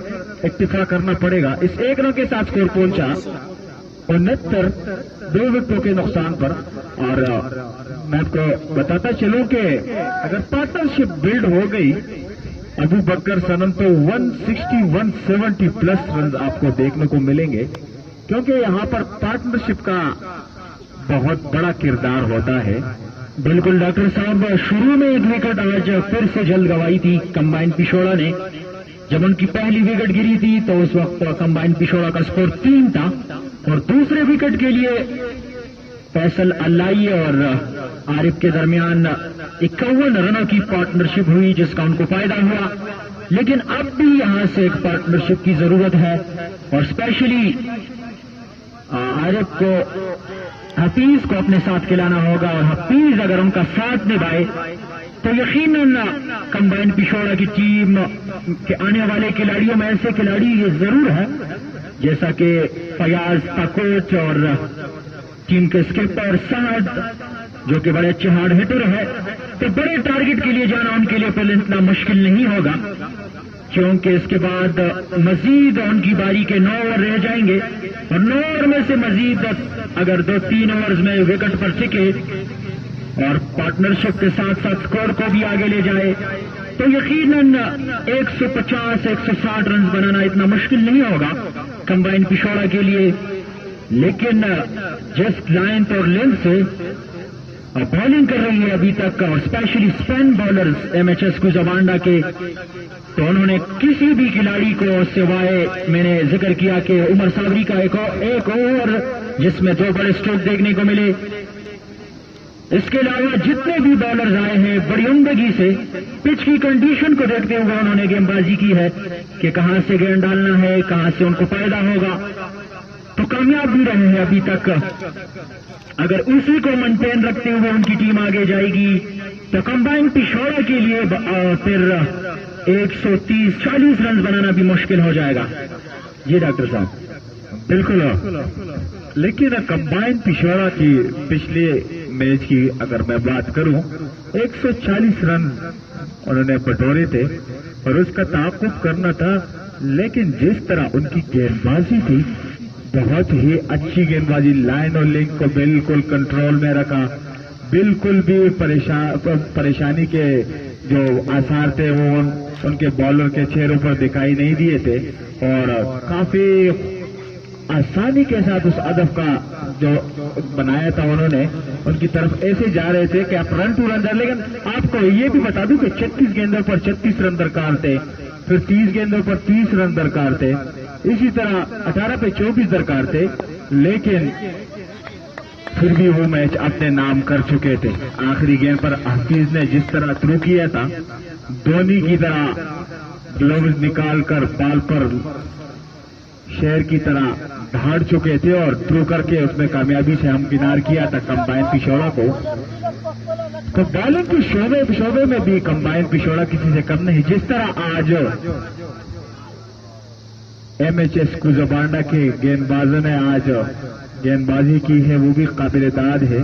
اکتفا کرنا پڑے گا۔ اس ایک رن کے ساتھ اسکور پہنچا 69 2 وکٹوں کے نقصان پر۔ اور میں آپ کو بتاتا چلوں کہ اگر پارٹنرشپ بلڈ ہو گئی ابو بکر سنم تو 160 170 پلس رنز آپ کو دیکھنے کو ملیں گے، کیونکہ یہاں پر پارٹنرشپ کا بہت بڑا کردار ہوتا ہے۔ بالکل ڈاکٹر صاحب، شروع میں ایک وکٹ آج پھر سے جلد گوائی تھی کمبائن پشوڑا نے۔ جب ان کی پہلی وکٹ گری تھی تو اس وقت کمبائن پشوڑا کا سکور 3 تھا، اور دوسرے وکٹ کے لیے فیصل الائی اور عارف کے درمیان 51 رنوں کی پارٹنرشپ ہوئی، جس کا ان کو فائدہ ہوا۔ لیکن اب بھی یہاں سے ایک پارٹنرشپ کی ضرورت ہے، اور اسپیشلی عارف کو حفیظ کو اپنے ساتھ کھلانا ہوگا، اور حفیظ اگر ان کا ساتھ نبھائے تو یقیناً کمبائن پشوڑا کی ٹیم کے آنے والے کھلاڑیوں میں ایسے کھلاڑی یہ ضرور ہے، جیسا کہ فیاض تاکوچ اور ٹیم کے اسکپر سعد، جو کہ بڑے اچھے ہارڈ ہٹر ہے، تو بڑے ٹارگٹ کے لیے جانا ان کے لیے پہلے اتنا مشکل نہیں ہوگا، کیونکہ اس کے بعد مزید ان کی باری کے 9 اوور رہ جائیں گے، اور 9 اوور میں سے مزید اگر 2-3 اوورز میں وکٹ پر ٹکے اور پارٹنرشپ کے ساتھ ساتھ اسکور کو بھی آگے لے جائے تو یقیناً 150-160 رنز بنانا اتنا مشکل نہیں ہوگا کمبائن پشوڑا کے لیے۔ لیکن جس لائن اور لینتھ سے بالنگ کر رہی ہے ابھی تک، اور specially spin bowlers M H S کو زبانڈا کے، تو انہوں نے کسی بھی کھلاڑی کو سوائے میں نے ذکر کیا کہ عمر صابری کا ایک اوور جس میں 2 بڑے اسٹروک دیکھنے کو ملے، اس کے علاوہ جتنے بھی بالرز آئے ہیں بڑی عمدگی سے پچ کی کنڈیشن کو دیکھتے ہوئے انہوں نے گیم بازی کی ہے کہ کہاں سے گیند ڈالنا ہے، کہاں سے ان کو فائدہ ہوگا، تو کامیاب بھی رہے ہیں ابھی تک۔ اگر اسی کو مینٹین رکھتے ہوئے ان کی ٹیم آگے جائے گی تو کمبائن پشوڑا کے لیے پھر 130-40 رنز بنانا بھی مشکل ہو جائے گا۔ جی ڈاکٹر صاحب بالکل، لیکن کمبائن پشوڑا کی پچھلے میچ کی اگر میں بات کروں 140 رن انہوں نے بٹورے تھے اور اس کا تعاقب کرنا تھا، لیکن جس طرح ان کی گیند بازی تھی بہت ہی اچھی گیند بازی، لائن اور لنک کو بالکل کنٹرول میں رکھا، بالکل بھی پریشانی کے جو آثار تھے وہ ان کے بالر کے چہروں پر دکھائی نہیں دیے تھے، اور کافی آسانی کے ساتھ اس ہدف کا جو بنایا تھا انہوں نے ان کی طرف ایسے جا رہے تھے کہ آپ رن ٹو رن، لیکن آپ کو یہ بھی بتا دوں کہ 36 گیندوں پر 36 رن درکار تھے، پھر 30 گیندوں پر 30 رن درکار تھے، اسی طرح 18 پہ 24 درکار تھے، لیکن پھر بھی وہ میچ اپنے نام کر چکے تھے۔ آخری گیند پر حفیظ نے جس طرح تھرو کیا تھا، دھونی کی طرح گلوز نکال کر بال پر شیر کی طرح دھاڑ چکے تھے اور تھرو کر کے اس میں کامیابی سے ہمکنار کیا تھا کمبائن پشوڑا کو۔ تو بالنگ کے شعبے میں بھی کمبائن پشوڑا کسی سے کم نہیں، جس طرح آج ایم ایچ ایس کو زبانڈا کے گیند بازوں نے آج گیند بازی کی ہے، وہ بھی قابل داد ہے،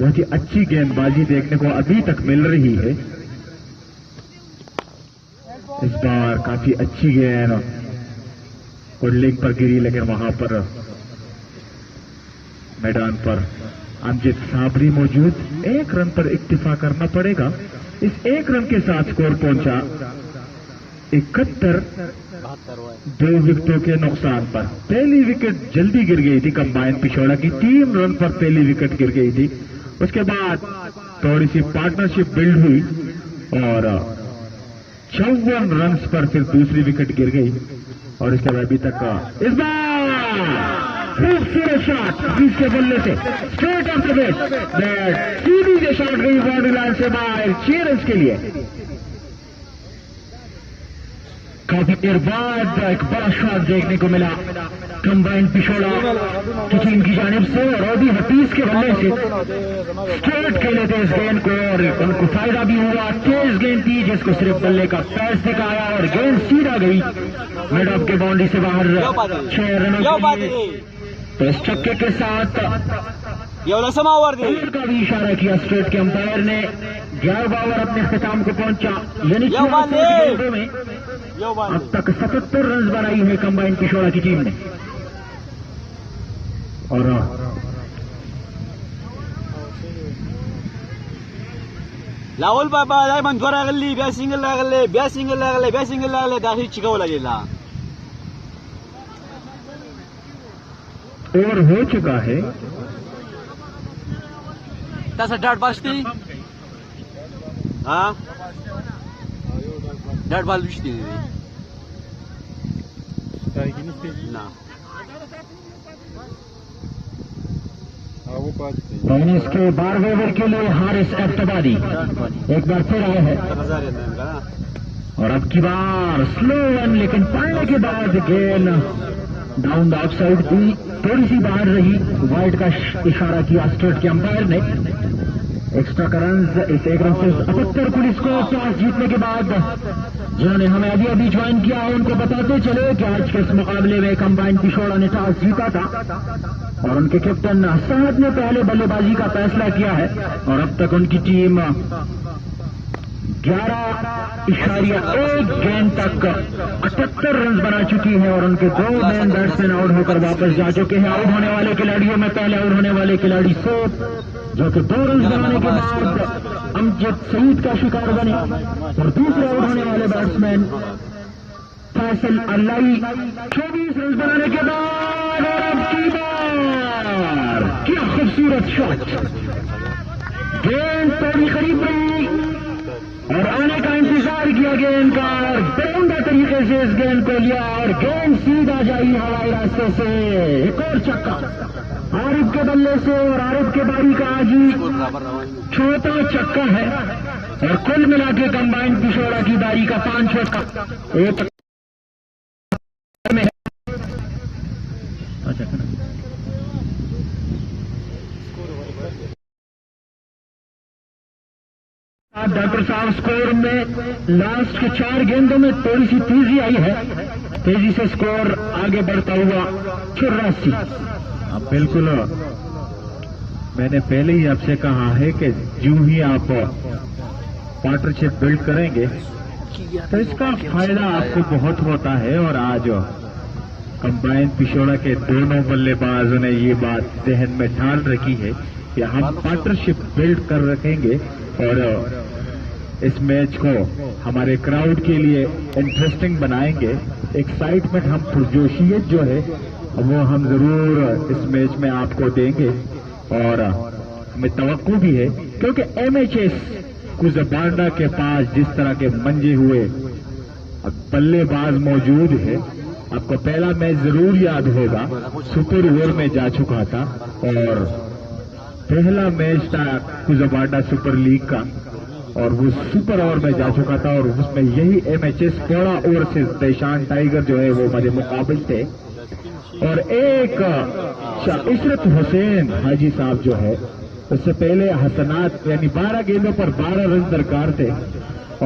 بہت ہی اچھی گیند بازی دیکھنے کو ابھی تک مل رہی ہے۔ اس بار کافی اچھی گیند ہولڈنگ پر گری، لیکن وہاں پر میدان پر امجد صابری موجود، 1 رن پر اکتفا کرنا پڑے گا۔ اس 1 رن کے ساتھ سکور پہنچا 71 2 وکٹوں کے نقصان پر۔ پہلی وکٹ جلدی گر گئی تھی کمبائن پشوڑا کی، 3 رن پر پہلی وکٹ گر گئی تھی، اس کے بعد تھوڑی سی پارٹنرشپ بلڈ ہوئی اور 54 رنز پر پھر دوسری وکٹ گر گئی، اور اس کے بعد ابھی تک اس بار خوبصورت شاٹ بیچ کے بلے سے اسٹریٹ آف دا بیٹ، سیدھی سے شاٹ گئی باؤنڈری لائن سے باہر 6 رنز کے لیے۔ کافی دیر بعد ایک بڑا شاٹ دیکھنے کو ملا कंबाइन पिछोड़ा की टीम की जानिब से रॉबी हफीज के बल्ले से स्ट्रेट खेले थे इस गेंद को और उनको फायदा भी हुआ। तेज गेंद थी जिसको सिर्फ बल्ले का पैस दिखाया और गेंद सीधा गई मिड ऑफ के बाउंड्री से बाहर 6 रनों के लिए। तो इस छक्के के साथ का भी इशारा किया स्ट्रेट के अंपायर ने। 11 ओवर अपने इख्तिताम को पहुंचा, यानी 64 गेंदों में अब तक 77 रन बनाई है कंबाइन पिछोड़ा की टीम ने। और लावल बाबा मंथोर ಆಗಲಿ ಬ್ಯಾಸಿಂಗಲ್ ಆಗಲಿ ದಾಹಿ ಚಿಗವಲಾಗಿಲ್ಲ। ओवर हो चुका है। तसा डाट बसती हाँ डाट बाल बिछती ना टेनिस के 12वें ओवर के लिए हारिस एब्तबादी एक बार फिर आए हैं और अब की बार स्लो वन, लेकिन पाने के बाद गेंद डाउन द ऑफ साइड थी, थोड़ी सी बाहर रही। वाइड का इशारा किया स्ट्रेट के अंपायर ने। एक्स्ट्रा का रन इस 1 रन से 78 पुलिस को टॉस जीतने के बाद जिन्होंने हमें अभी ज्वाइन किया उनको बताते चले कि आज के इस मुकाबले में कंबाइन पिछोड़ा ने टॉस जीता था और उनके कैप्टन साहब ने पहले बल्लेबाजी का फैसला किया है और अब तक उनकी टीम 11.1 गेंद तक 78 रन बना चुकी है और उनके 2 मेन बैट्समैन आउट होकर वापस जा चुके हैं। आउट होने वाले खिलाड़ियों में पहले आउट होने वाले खिलाड़ी सोप जो कि 2 रन बनाने के बाद अमजद सईद का शिकार बने और दूसरे आउट होने वाले बैट्समैन फैसल अल्लाई 24 रन बनाने के बाद और अब की बार क्या खूबसूरत शॉट, गेंद थोड़ी करीब रही और आने का इंतजार किया गेंद का और बेरंगा तरीके से इस गेंद को लिया और गेंद सीधा जाई हवाई रास्ते से। एक और छक्का आरिफ के बल्ले से और आरिफ के बारी का आज ही 4वां छक्का है और कुल मिला के कंबाइन पिछोड़ा की बारी का 5 छक्का एक में है। डॉक्टर साहब स्कोर में लास्ट के 4 गेंदों में थोड़ी सी तेजी आई है, तेजी से स्कोर आगे बढ़ता हुआ 84। बिल्कुल, मैंने पहले ही आपसे कहा है कि जो ही आप पार्टनरशिप बिल्ड करेंगे तो इसका फायदा आपको बहुत होता है और आज कंबाइन पिछोड़ा के दोनों बल्लेबाजों ने ये बात जहन में ढाल रखी है कि हम पार्टनरशिप बिल्ड कर रखेंगे और इस मैच को हमारे क्राउड के लिए इंटरेस्टिंग बनाएंगे। एक्साइटमेंट, हम पुरजोशियत जो है वो हम जरूर इस मैच में आपको देंगे और हमें तवक्को भी है क्योंकि एमएचएस कुजबांडा के पास जिस तरह के मंजे हुए बल्लेबाज मौजूद है। आपको पहला मैच जरूर याद होगा, सुपर ओवर में जा चुका था और पहला मैच था कुजबांडा सुपर लीग का और वो सुपर ओवर में जा चुका था और उसमें यही एमएचएस 16 ओवर से देशान टाइगर जो है वो हमारे मुकाबले थे और एक इशरत हुसैन हाजी साहब जो है उससे पहले हसनात यानी 12 गेंदों पर 12 रन दरकार थे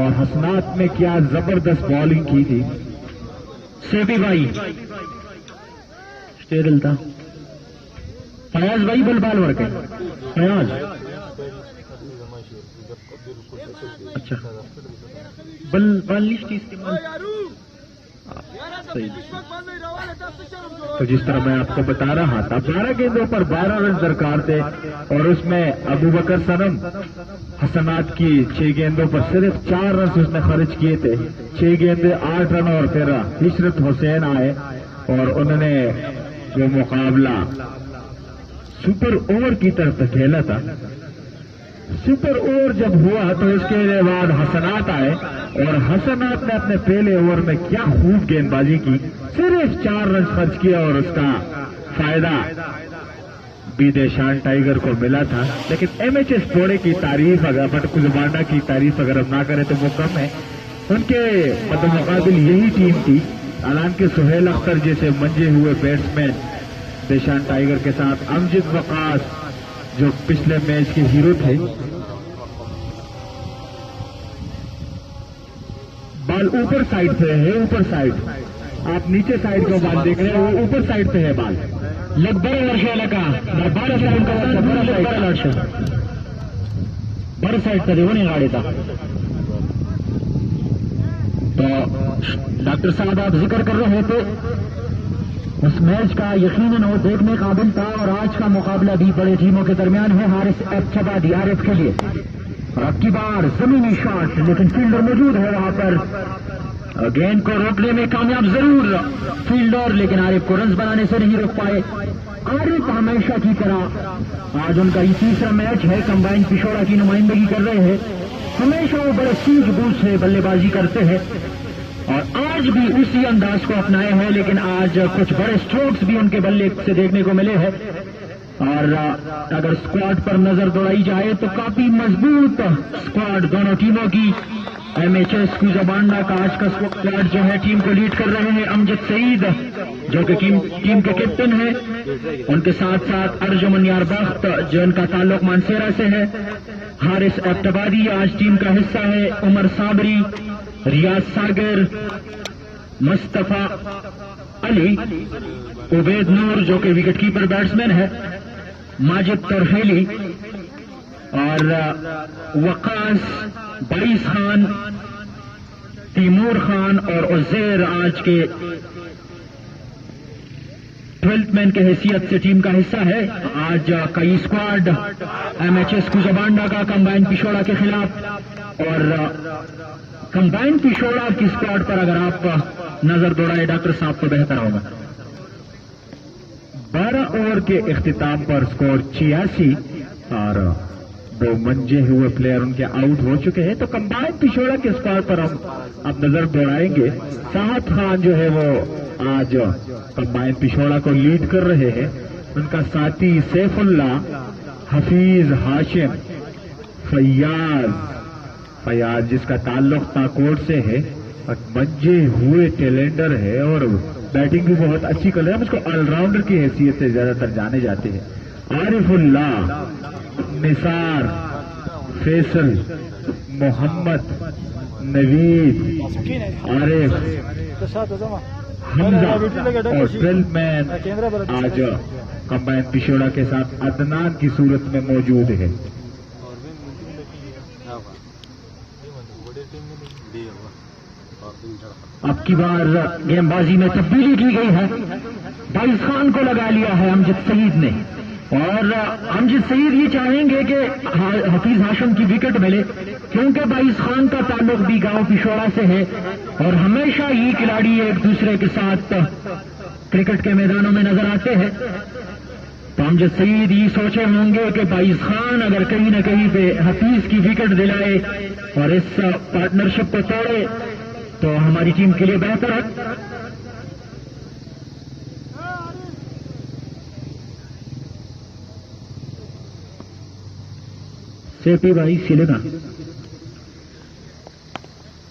और हसनात में क्या जबरदस्त बॉलिंग की थी। सेबी भाई स्टेरल था, फयाज भाई बलबाल वर्क है फयाज। अच्छा बल लिस्ट इस्तेमाल सही। तो जिस तरह मैं आपको बता रहा था 12 गेंदों पर 12 रन दरकार थे और उसमें अबू बकर सनम हसनात की 6 गेंदों पर सिर्फ 4 रन उसने खर्च किए थे। 6 गेंदे 8 रन और फिर इशरत हुसैन आए और उन्होंने वो मुकाबला सुपर ओवर की तरफ खेला था। सुपर ओवर जब हुआ तो इसके बाद हसनात आए और हसनात ने अपने पहले ओवर में क्या खूब गेंदबाजी की, सिर्फ 4 रन खर्च किया और उसका फायदा भी देशान टाइगर को मिला था। लेकिन एमएचएस पोड़े की तारीफ अगर बट कुजबांडा की तारीफ अगर हम ना करें तो वो कम है। उनके मुकाबिल यही टीम थी हालांकि सुहेल अख्तर जैसे मंजे हुए बैट्समैन देशान टाइगर के साथ अमजद वकास जो पिछले मैच के हीरो थे, बॉल ऊपर साइड पे है, ऊपर साइड। आप नीचे साइड को बॉल देख रहे हैं, वो ऊपर साइड पे है बॉल। लगभग वर्ष का बड़ा साइड का बड़ा साइड का देखो नहीं गाड़ी था। तो डॉक्टर साहब आप जिक्र कर रहे थे उस मैच का, यकीनन वो देखने काबिल था। और आज का मुकाबला भी बड़े टीमों के दरमियान है। हारिस एबतबादी आरिफ के लिए, और अब की बार जमीनी शॉट, लेकिन फील्डर मौजूद है वहां पर। गेंद को रोकने में कामयाब जरूर फील्डर, लेकिन आरिफ को रन बनाने से नहीं रोक पाए। आरिफ हमेशा की तरह आज उनका ये तीसरा मैच है, कंबाइंड पिछोड़ा की नुमाइंदगी कर रहे हैं। हमेशा वो बड़े सूझबूझ से बल्लेबाजी करते हैं और आज भी उसी अंदाज को अपनाए हैं, लेकिन आज कुछ बड़े स्ट्रोक्स भी उनके बल्ले से देखने को मिले हैं। और अगर स्क्वाड पर नजर दौड़ाई जाए तो काफी मजबूत स्क्वाड दोनों टीमों की। एमएचएस कुजाबांडा का आज का स्क्वाड जो है टीम को लीड कर रहे हैं अमजद सईद, जो कि टीम के कैप्टन है। उनके साथ साथ अर्जुमन यार बख्त जो उनका ताल्लुक मानसेरा से है। हारिस एबतबादी आज टीम का हिस्सा है। उमर साबरी, रियाज सागर, मुस्तफा अली, उबैद नूर जो कि विकेट कीपर बैट्समैन है, माजिद तरफेली और वकास, बाईस खान, तैमूर खान और उज़ैर आज के 12th मैन के हैसियत से टीम का हिस्सा है। आज कई स्क्वाड एमएचएस कुजाबांडा का कंबाइंड पिछोड़ा के खिलाफ, और कंबाइंड पिछोड़ा की स्क्वाड पर अगर आप नजर दौड़ाए डॉक्टर साहब तो बेहतर होगा। 12 ओवर के इख्तिताम पर स्कोर 86 और 2 मंजे हुए प्लेयर उनके आउट हो चुके हैं। तो कंबाइंड पिछोड़ा के स्क्वाड पर हम अब नजर दौड़ाएंगे। साहत खान जो है वो आज कंबाइंड पिछोड़ा को लीड कर रहे हैं। उनका साथी सैफुल्ला, हफीज, हाशिम, फयाज जिसका ताल्लुक ताकोट से है और मंजे हुए टेलेंडर है और बैटिंग भी बहुत अच्छी कर रहे हैं। उसको ऑलराउंडर की हैसियत से ज्यादातर जाने जाते हैं। आरिफुल्ला, निसार, फैसल, मोहम्मद, नवीद, आरिफ, हमजा और 12th मैन आज कंबाइंड पिछोड़ा के साथ अदनान की सूरत में मौजूद है। अब की बार गेंदबाजी में तब्दीली की गई है। बाईस खान को लगा लिया है अमजद सईद ने, और अमजद सईद ये चाहेंगे कि हफीज हाशिम की विकेट मिले, क्योंकि बाईस खान का ताल्लुक भी गांव पिछोड़ा से है और हमेशा ये खिलाड़ी एक दूसरे के साथ क्रिकेट के मैदानों में नजर आते हैं। तो अमजद सईद ये सोचे होंगे कि बाईस खान अगर कहीं न कहीं पे हफीज की विकेट दिलाए और इस पार्टनरशिप को तोड़े तो हमारी टीम के लिए बेहतर है। सेठी भाई सिलेगा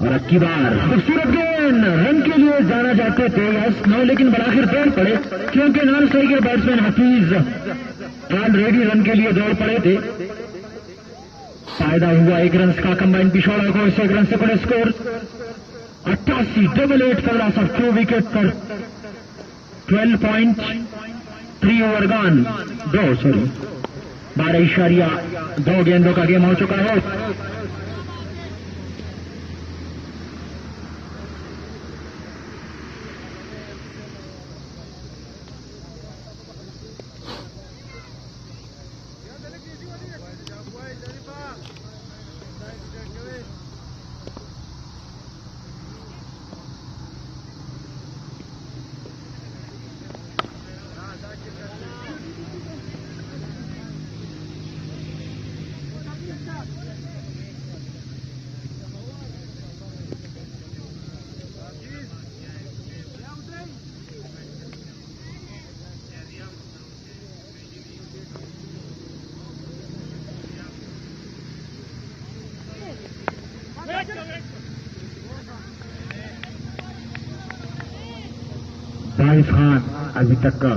और अब की बार खूबसूरत गेंद, रन के लिए जाना जाते थे यस नो, लेकिन बराखिर दौड़ पड़े क्योंकि non striker batsman Hafeez already run के लिए दौड़ पड़े थे। फायदा हुआ 1 रन का कंबाइंड पिछोड़ा को, इस 1 रन से बड़े score 88 8 for loss of 2 wicket पर 12.3 ओवर गॉन, 12.2 गेंदों का गेम हो चुका है। हारिस खान अभी तक का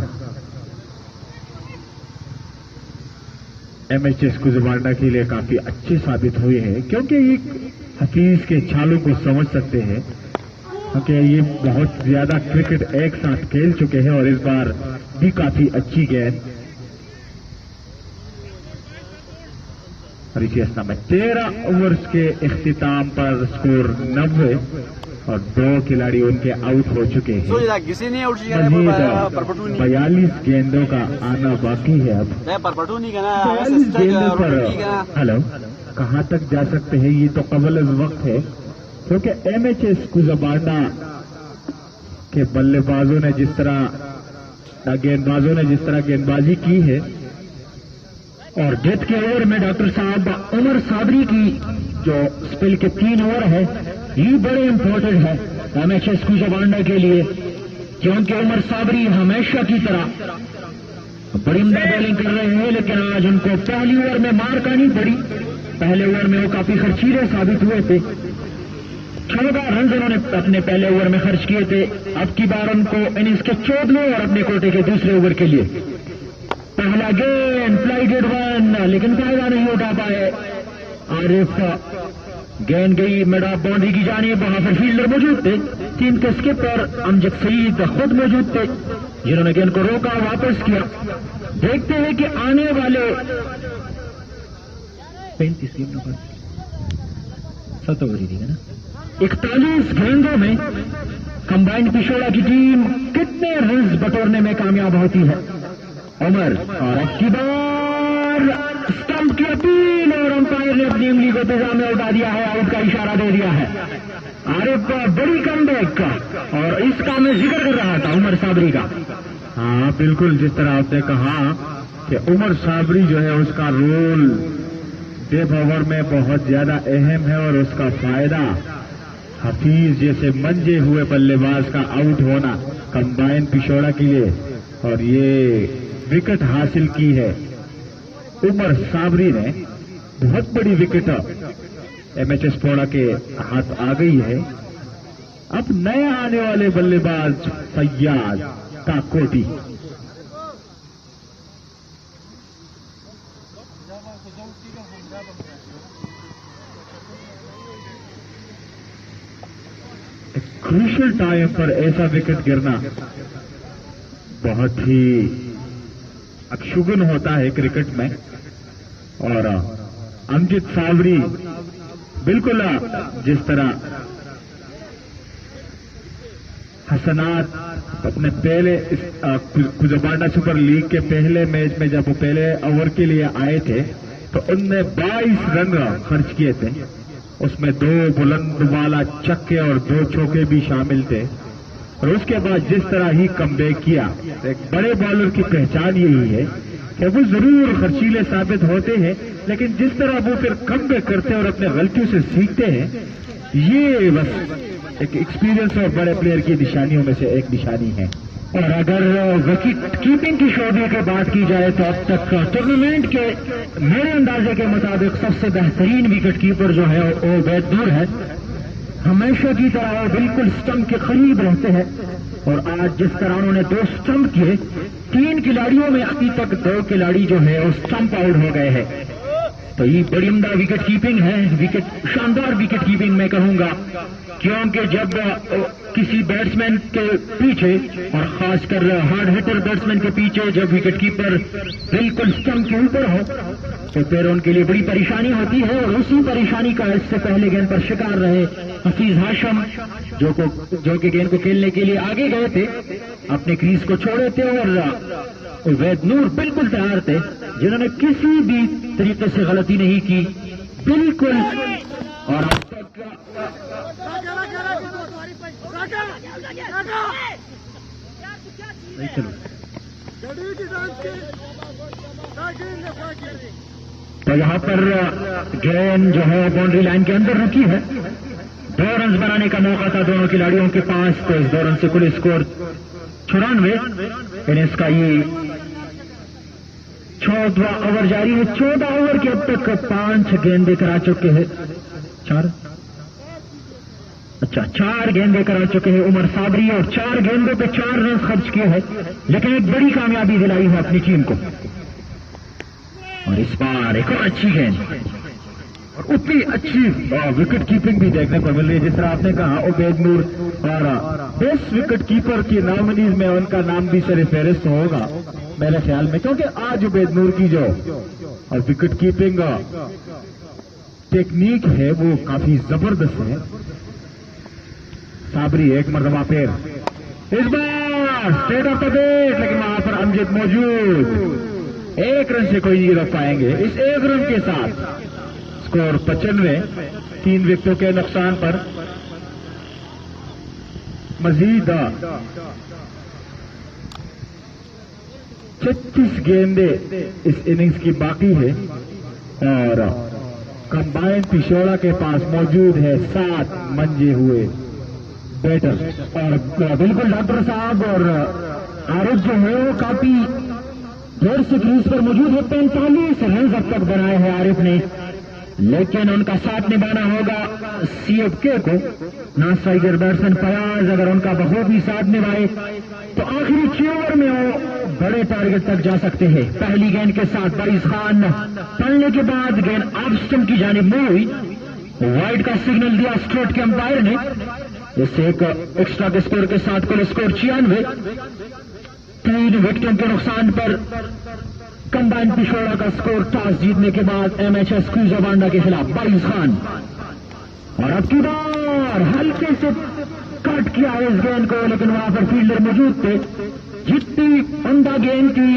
एमएचएस कुजबांडा के लिए काफी अच्छे साबित हुए हैं, क्योंकि ये हफीज के चालों को समझ सकते हैं, क्योंकि ये बहुत ज्यादा क्रिकेट एक साथ खेल चुके हैं और इस बार भी काफी अच्छी गेंद। रिचेस नंबर 13 ओवर्स के इख्तिताम पर स्कोर 90 और 2 खिलाड़ी उनके आउट हो चुके हैं। मजीद 42 गेंदों का आना बाकी है। अब 42 गेंदों पर हेलो कहां तक जा सकते हैं, ये तो कबल वक्त है, क्योंकि एमएचएस कुजबांडा के बल्लेबाजों ने जिस तरह गेंदबाजी की है और डेथ के ओवर में डॉक्टर साहब उमर साबरी की जो स्पेल के 3 ओवर है ये बड़े इंपॉर्टेंट है एमएचएस कुजबांडा के लिए, क्योंकि उमर साबरी हमेशा की तरह बड़ी उम्दा बॉलिंग कर रहे हैं, लेकिन आज उनको पहली ओवर में मार खानी पड़ी। पहले ओवर में वो काफी खर्चीले साबित हुए थे, 14 रन उन्होंने अपने पहले ओवर में खर्च किए थे। अब की बार उनको इनिंग्स के 14वें और अपने कोटे के दूसरे ओवर के लिए पहला गेंद फ्लाइटेड वन, लेकिन फायदा नहीं उठा पाए। आरिफ गेंद गई मिड ऑफ बाउंड्री की जानिब, वहां पर फील्डर मौजूद थे, टीम के स्किपर अमजद सईद खुद मौजूद थे जिन्होंने गेंद को रोका, वापस किया। देखते हैं कि आने वाले 35 गेंदों पर 7 ओवर ही थी ना, 41 गेंदों में कंबाइंड पिछोड़ा की टीम कितने रन बटोरने में कामयाब होती है। उमर और अब की बार स्टंप की अपील और अंपायर ने अपनी उंगली को तेजा में उठा दिया है, आउट का इशारा दे दिया है। आरिफ बड़ी कमबैक का, और इसका मैं जिक्र कर रहा था उमर साबरी का। हाँ बिल्कुल, जिस तरह आपने कहा कि उमर साबरी जो है उसका रोल डेथ ओवर में बहुत ज्यादा अहम है और उसका फायदा हफीज जैसे मंजे हुए बल्लेबाज का आउट होना कंबाइन पिछोड़ा के लिए, और ये विकेट हासिल की है उमर साबरी ने। बहुत बड़ी विकेट एमएचएस पोड़ा के हाथ आ गई है। अब नए आने वाले बल्लेबाज फैयाज काकोटी। क्रूशियल टाइम पर ऐसा विकेट गिरना बहुत ही अक्षुगन होता है क्रिकेट में, और अमजद साबरी बिल्कुल जिस तरह हसनात अपने पहले कुजबांडा सुपर लीग के पहले मैच में जब वो पहले ओवर के लिए आए थे तो उनने 22 रन खर्च किए थे, उसमें 2 बुलंद वाला छक्के और 2 चौके भी शामिल थे। और उसके बाद जिस तरह ही कमबैक किया, एक बड़े बॉलर की पहचान यही है कि वो जरूर खर्चीले साबित होते हैं, लेकिन जिस तरह वो फिर कमबैक करते हैं और अपने गलतियों से सीखते हैं, ये बस एक एक्सपीरियंस और बड़े प्लेयर की निशानियों में से एक निशानी है। और अगर विकेट कीपिंग की शोबे की बात की जाए तो अब तक टूर्नामेंट के मेरे अंदाजे के मुताबिक सबसे बेहतरीन विकेट कीपर जो है वो वैद नूर है। हमेशा की तरह वो बिल्कुल स्टंप के करीब रहते हैं, और आज जिस तरह उन्होंने 2 स्टंप किए, 3 खिलाड़ियों में अभी तक 2 खिलाड़ी जो है वो स्टंप आउट हो गए हैं। तो ये बड़ी उम्दा विकेट कीपिंग है, शानदार विकेट कीपिंग मैं कहूंगा, क्योंकि जब किसी बैट्समैन के पीछे और खासकर हार्ड हिटर बैट्समैन के पीछे जब विकेट कीपर बिल्कुल स्टंप के ऊपर हो तो फिर उनके लिए बड़ी परेशानी होती है। और उसी परेशानी का इससे पहले गेंद पर शिकार रहे हफीज हाशम, जो कि गेंद को खेलने के लिए आगे गए थे, अपने क्रीज को छोड़े थे, और वैद नूर बिल्कुल तैयार थे जिन्होंने किसी भी तरीके से गलती नहीं की, बिल्कुल। और अब तक तो यहां पर गेंद जो है बाउंड्री लाइन के अंदर रुकी है। 2 रन बनाने का मौका था दोनों खिलाड़ियों के पास, तो इस 2 रन से कुल स्कोर 94। इनिंग्स का ये 14वां ओवर जारी है। 14 ओवर के अब तक 5 गेंदें करा चुके हैं। 4 اچھا 4 گیندیں کرا چکے ہیں عمر صابری اور 4 گیندوں پہ 4 رن خرچ کیے ہیں، لیکن ایک بڑی کامیابی دلائی ہے اپنی ٹیم کو۔ اور اس بار ایک اور اچھی گیند اور اتنی اچھی وکٹ کیپنگ بھی دیکھنے کو مل رہی ہے، جس طرح آپ نے کہا عبید نور اور بیسٹ وکٹ کیپر کی نامنیز میں ان کا نام بھی سر فہرست ہوگا میرے خیال میں، کیونکہ آج عبید نور کی جو وکٹ کیپنگ ٹیکنیک ہے وہ کافی زبردست ہے۔ صابری ایک مرتبہ پھر اس بار اسٹیٹ آف دا بیٹ، لیکن وہاں پر امجد موجود، 1 رن سے کوئی نہیں روک پائیں گے۔ اس 1 رن کے ساتھ اسکور 95، 3 وکٹوں کے نقصان پر مزید 36 گیندیں اس اننگز کی باقی ہے اور کمبائن پشوڑا کے پاس موجود ہے 7 منجے ہوئے بیٹر۔ اور بالکل ڈاکٹر صاحب اور عارف جو ہے وہ کافی دیر سے کریز پر موجود ہے، 45 رنز اب تک بنائے ہیں عارف نے، لیکن ان کا ساتھ نبھانا ہوگا سی ایف کے کو۔ نان اسٹرائکر بیٹسمین فیاض اگر ان کا بخوبی ساتھ نبھائے تو آخری 6 اوور میں وہ بڑے ٹارگٹ تک جا سکتے ہیں۔ پہلی گیند کے ساتھ باریس خان پڑنے کے بعد گیند آف اسٹمپ کی جانب موو ہوئی، وائڈ کا سگنل دیا اسٹریٹ کے امپائر نے، جس سے ایک ایکسٹرا کے اسکور کے ساتھ کل اسکور 96۔ 3 وکٹوں کے نقصان پر کمبائن پشوڑا کا اسکور ٹاس جیتنے کے بعد ایم ایچ ایس کوزا بانڈا کے خلاف باریس خان، اور اب کی بار ہلکے سے کٹ کیا ہے اس گیند کو، لیکن وہاں پر فیلڈر موجود تھے۔ جتنی عمدہ گیند تھی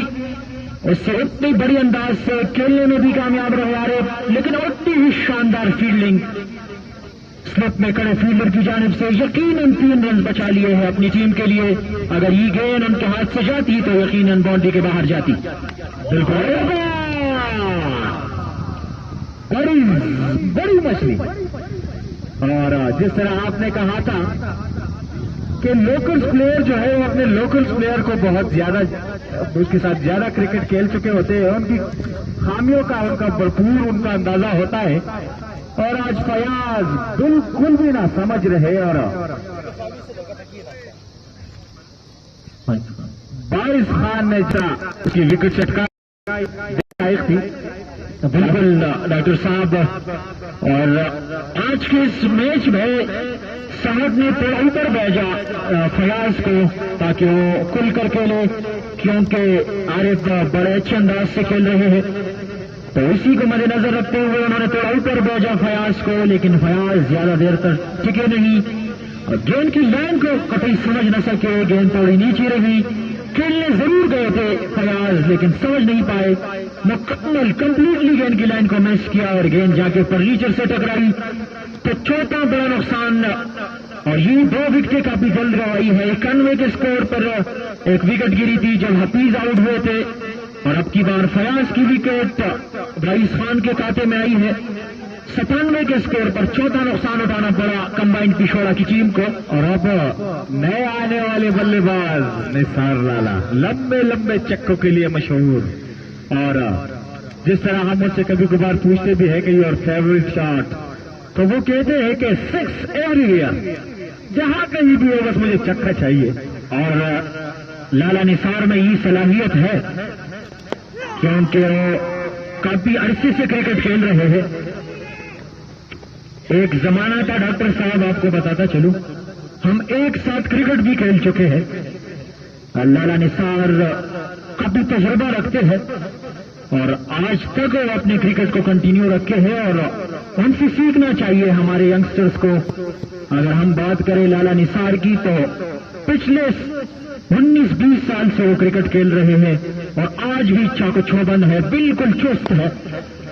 اس سے اتنی بڑی انداز سے کھیلنے میں بھی کامیاب رہے عارف، لیکن اتنی ہی شاندار فیلڈنگ سلپ میں کڑے فیلڈر کی جانب سے۔ یقیناً 3 رنز بچا لیے ہیں اپنی ٹیم کے لیے، اگر یہ گیند ان کے ہاتھ سے جاتی تو یقیناً باؤنڈری کے باہر جاتی۔ بالکل بڑی مچھلی، اور جس طرح آپ نے کہا تھا کہ لوکلز پلیئر جو ہے وہ اپنے لوکلز پلیئر کو بہت زیادہ اس کے ساتھ زیادہ کرکٹ کھیل چکے ہوتے ہیں، ان کی خامیوں کا ان کا بھرپور ان کا اندازہ ہوتا ہے، اور آج فیاض بالکل بھی نہ سمجھ رہے اور باریس خان نے اس کی وکٹ چٹکائی تھی۔ بالکل ڈاکٹر صاحب، اور آج کے اس میچ میں صاحب نے تھوڑا اوپر بھیجا فیاض کو تاکہ وہ کھل کر کھیلے، کیونکہ عارف بڑے اچھے انداز سے کھیل رہے ہیں، تو اسی کو مد نظر رکھتے ہوئے انہوں نے تھوڑا اوپر بھیجا فیاض کو، لیکن فیاض زیادہ دیر تک ٹکے نہیں اور گیند کی لائن کو قطعی سمجھ نہ سکے، گیند تھوڑی نیچے رہی۔ کھیلنے ضرور گئے تھے فیاض لیکن سمجھ نہیں پائے، مکمل کمپلیٹلی گیند کی لائن کو مس کیا اور گیند جا کے فرنیچر سے ٹکرائی، تو 4تھا بڑا نقصان، اور یہ 2 وکٹیں کافی جلد گوائی ہے۔ 91 کے اسکور پر ایک وکٹ گری تھی جب حفیظ آؤٹ ہوئے تھے، اور اب کی بار فیاض کی وکٹ باریس خان کے کھاتے میں آئی ہے۔ 97 کے اسکور پر 4تھا نقصان اٹھانا پڑا کمبائنڈ پشوڑا کی ٹیم کو، اور اب نئے آنے والے بلے باز نثار لالا لمبے لمبے چکوں کے لیے مشہور، اور جس طرح ہم مجھ سے کبھی کبھار پوچھتے بھی ہے کہ یور فیوریٹ شاٹ، تو وہ کہتے ہیں کہ 6 ایوری ویئر، جہاں کہیں بھی ہو بس مجھے چکا چاہیے، اور لالا نثار میں یہ صلاحیت ہے کیونکہ وہ کافی عرصے سے کرکٹ کھیل رہے ہیں۔ ایک زمانہ تھا ڈاکٹر صاحب، آپ کو بتاتا چلوں، ہم ایک ساتھ کرکٹ بھی کھیل چکے ہیں۔ لالا نثار کافی تجربہ رکھتے ہیں اور آج تک وہ اپنے کرکٹ کو کنٹینیو رکھے ہیں، اور ان سے سیکھنا چاہیے ہمارے ینگسٹرز کو۔ اگر ہم بات کریں لالا نثار کی تو پچھلے 19-20 سال سے وہ کرکٹ کھیل رہے ہیں اور آج بھی چاقو چوبند ہے، بالکل چست ہے،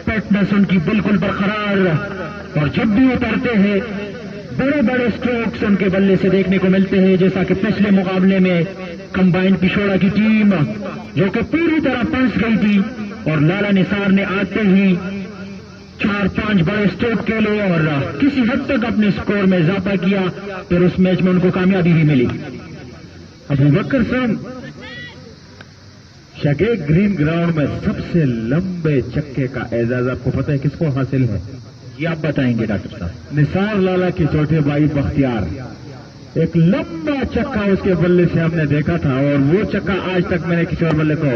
فٹنس ان کی بالکل برقرار، اور جب بھی اترتے ہیں بڑے بڑے اسٹروکس ان کے بلے سے دیکھنے کو ملتے ہیں، جیسا کہ پچھلے مقابلے میں کمبائنڈ پشوڑا کی ٹیم جو کہ پوری طرح پھنس گئی تھی اور لالا نثار نے آتے ہی 4-5 بڑے اسٹروک کھیلے اور کسی حد تک اپنے اسکور میں اضافہ کیا، پھر اس میچ میں ان کو کامیابی بھی ملی۔ ابوبکر صاحب، شگیک گرین گراؤنڈ میں سب سے لمبے چکے کا اعزاز آپ کو پتہ ہے کس کو حاصل ہے؟ ये आप बताएंगे डॉक्टर साहब। निसार लाला के छोटे भाई बख्तियार, एक लंबा चक्का उसके बल्ले से हमने देखा था और वो चक्का आज तक मैंने किसी और बल्ले को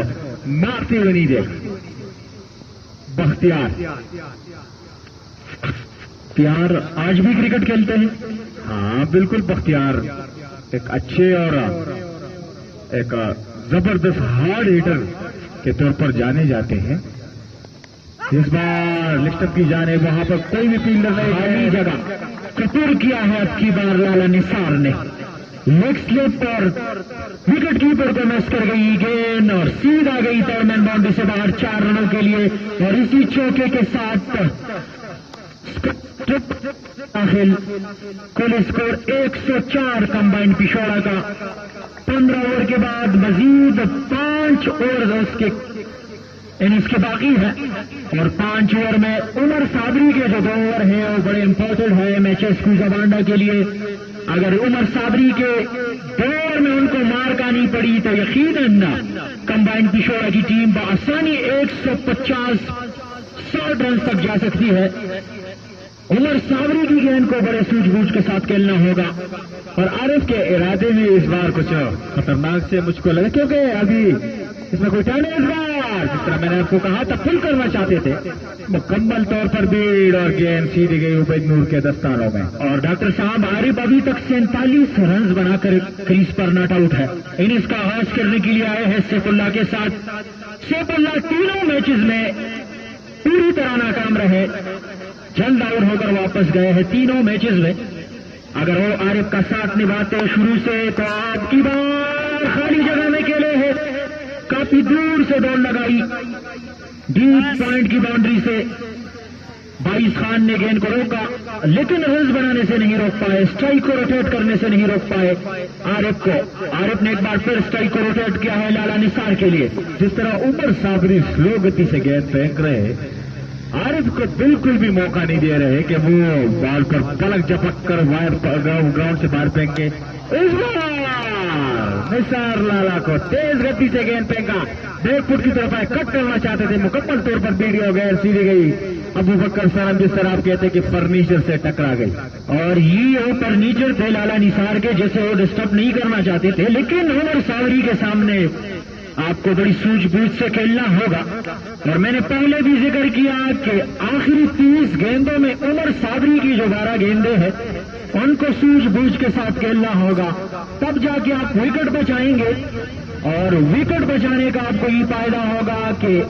मारते हुए नहीं देखा। बख्तियार आज भी क्रिकेट खेलते हैं? हाँ बिल्कुल, बख्तियार एक अच्छे और एक जबरदस्त हार्ड हिटर के तौर पर जाने जाते हैं। इस बार लिस्टअप की जाने वहां पर कोई भी फील्डर नहीं, खाली जगह कपूर किया है अब की बार लाला निसार ने। लेग स्लिप पर विकेट कीपर को मिस कर गई गेंद और सीधा गई थर्ड मैन बाउंड्री से बाहर 4 रनों के लिए। और इसी चौके के साथ दाखिल, कुल स्कोर 104 कंबाइंड पिछोड़ा का। 15 ओवर के बाद मजीद 5 ओवर उसके इनिंग्स के बाकी है और 5 ओवर में उमर साबरी के जो 2 ओवर हैं वो बड़े इंपॉर्टेंट है एमएचएस कुजाबांडा के लिए। अगर उमर साबरी के 2 ओवर में उनको मार खानी पड़ी तो यकीनन कंबाइंड पिछोड़ा की टीम बआसानी 150-100 रन तक जा सकती है। उमर साबरी की गेंद को बड़े सूझबूझ के साथ खेलना होगा और आरिफ के इरादे भी इस बार कुछ खतरनाक से मुझको लगा, क्योंकि अभी इसमें कोई टाइम नहीं। इस बार जिस तरह मैंने आपको कहा था फुल करना चाहते थे, मुकम्मल तौर पर भीड़ और गेंद सीधी गई उबैद नूर के दस्तानों में। और डॉक्टर साहब आरिफ अभी तक 47 रन बनाकर क्रीज पर नॉट आउट है। इनिंग्स का आगाज करने के लिए आए हैं सैफुल्लाह के साथ। सैफुल्लाह तीनों मैचेस में पूरी तरह नाकाम रहे, जल्द आउट होकर वापस गए हैं तीनों मैचेस में। अगर वो आरिफ का साथ निभाते शुरू से तो आपकी बार खाली जगह में खेले हैं, काफी दूर से दौड़ लगाई, डीप पॉइंट की बाउंड्री से 22 खान ने गेंद को रोका लेकिन रन्स बनाने से नहीं रोक पाए, स्ट्राइक को रोटेट करने से नहीं रोक पाए आरिफ को। आरिफ ने एक बार फिर स्ट्राइक को रोटेट किया है लाला निसार के लिए। जिस तरह उमर साबरी स्लो गति से गेंद फेंक रहे, आरिफ को बिल्कुल भी मौका नहीं दे रहे कि वो बॉल पर पलक झपक कर वायर ग्राउंड से बाहर फेंके। इस बार निसार लाला को तेज गति से गेंद फेंका, बैक फुट की तरफ आए, कट करना चाहते थे, मुकम्मल तौर पर बीड़ी हो गए, सीधी गई अबू बकर सनम, जिस तरह आप कहते कि फर्नीचर से टकरा गई। और ये वो फर्नीचर थे लाला निसार के जैसे वो डिस्टर्ब नहीं करना चाहते थे, लेकिन उमर साबरी के सामने आपको बड़ी सूझबूझ से खेलना होगा। और मैंने पहले भी जिक्र किया कि आखिरी 30 गेंदों में उमर साबरी की जो 12 गेंदें हैं उनको सूझबूझ के साथ खेलना होगा, तब जाके आप विकेट बचाएंगे। और विकेट बचाने का आपको ये फायदा होगा कि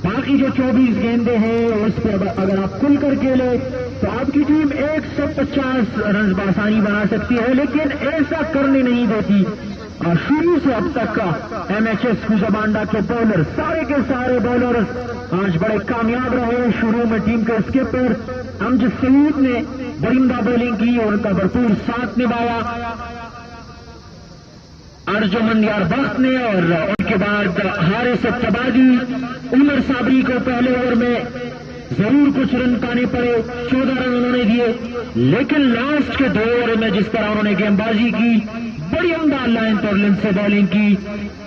बाकी जो 24 गेंदें हैं उस पर अगर आप खुल कर खेले तो आपकी टीम 150 रन बासानी बना सकती है, लेकिन ऐसा करने नहीं देती। और शुरू से अब तक का एमएचएस कुजाबांडा के बॉलर, सारे के सारे बॉलर्स आज बड़े कामयाब रहे। शुरू में टीम के स्किपर अमजद सईद ने बरिंदा बॉलिंग की और उनका भरपूर साथ निभाया अर्जुमन यार बख्त ने, और उनके बाद हारिस तबादी। उमर साबरी को पहले ओवर में जरूर कुछ रन पाने पड़े, 14 रन उन्होंने दिए, लेकिन लास्ट के 2 ओवर में जिस तरह उन्होंने गेंदबाजी की, बड़ी उम्दा लाइन और लेंथ से बॉलिंग की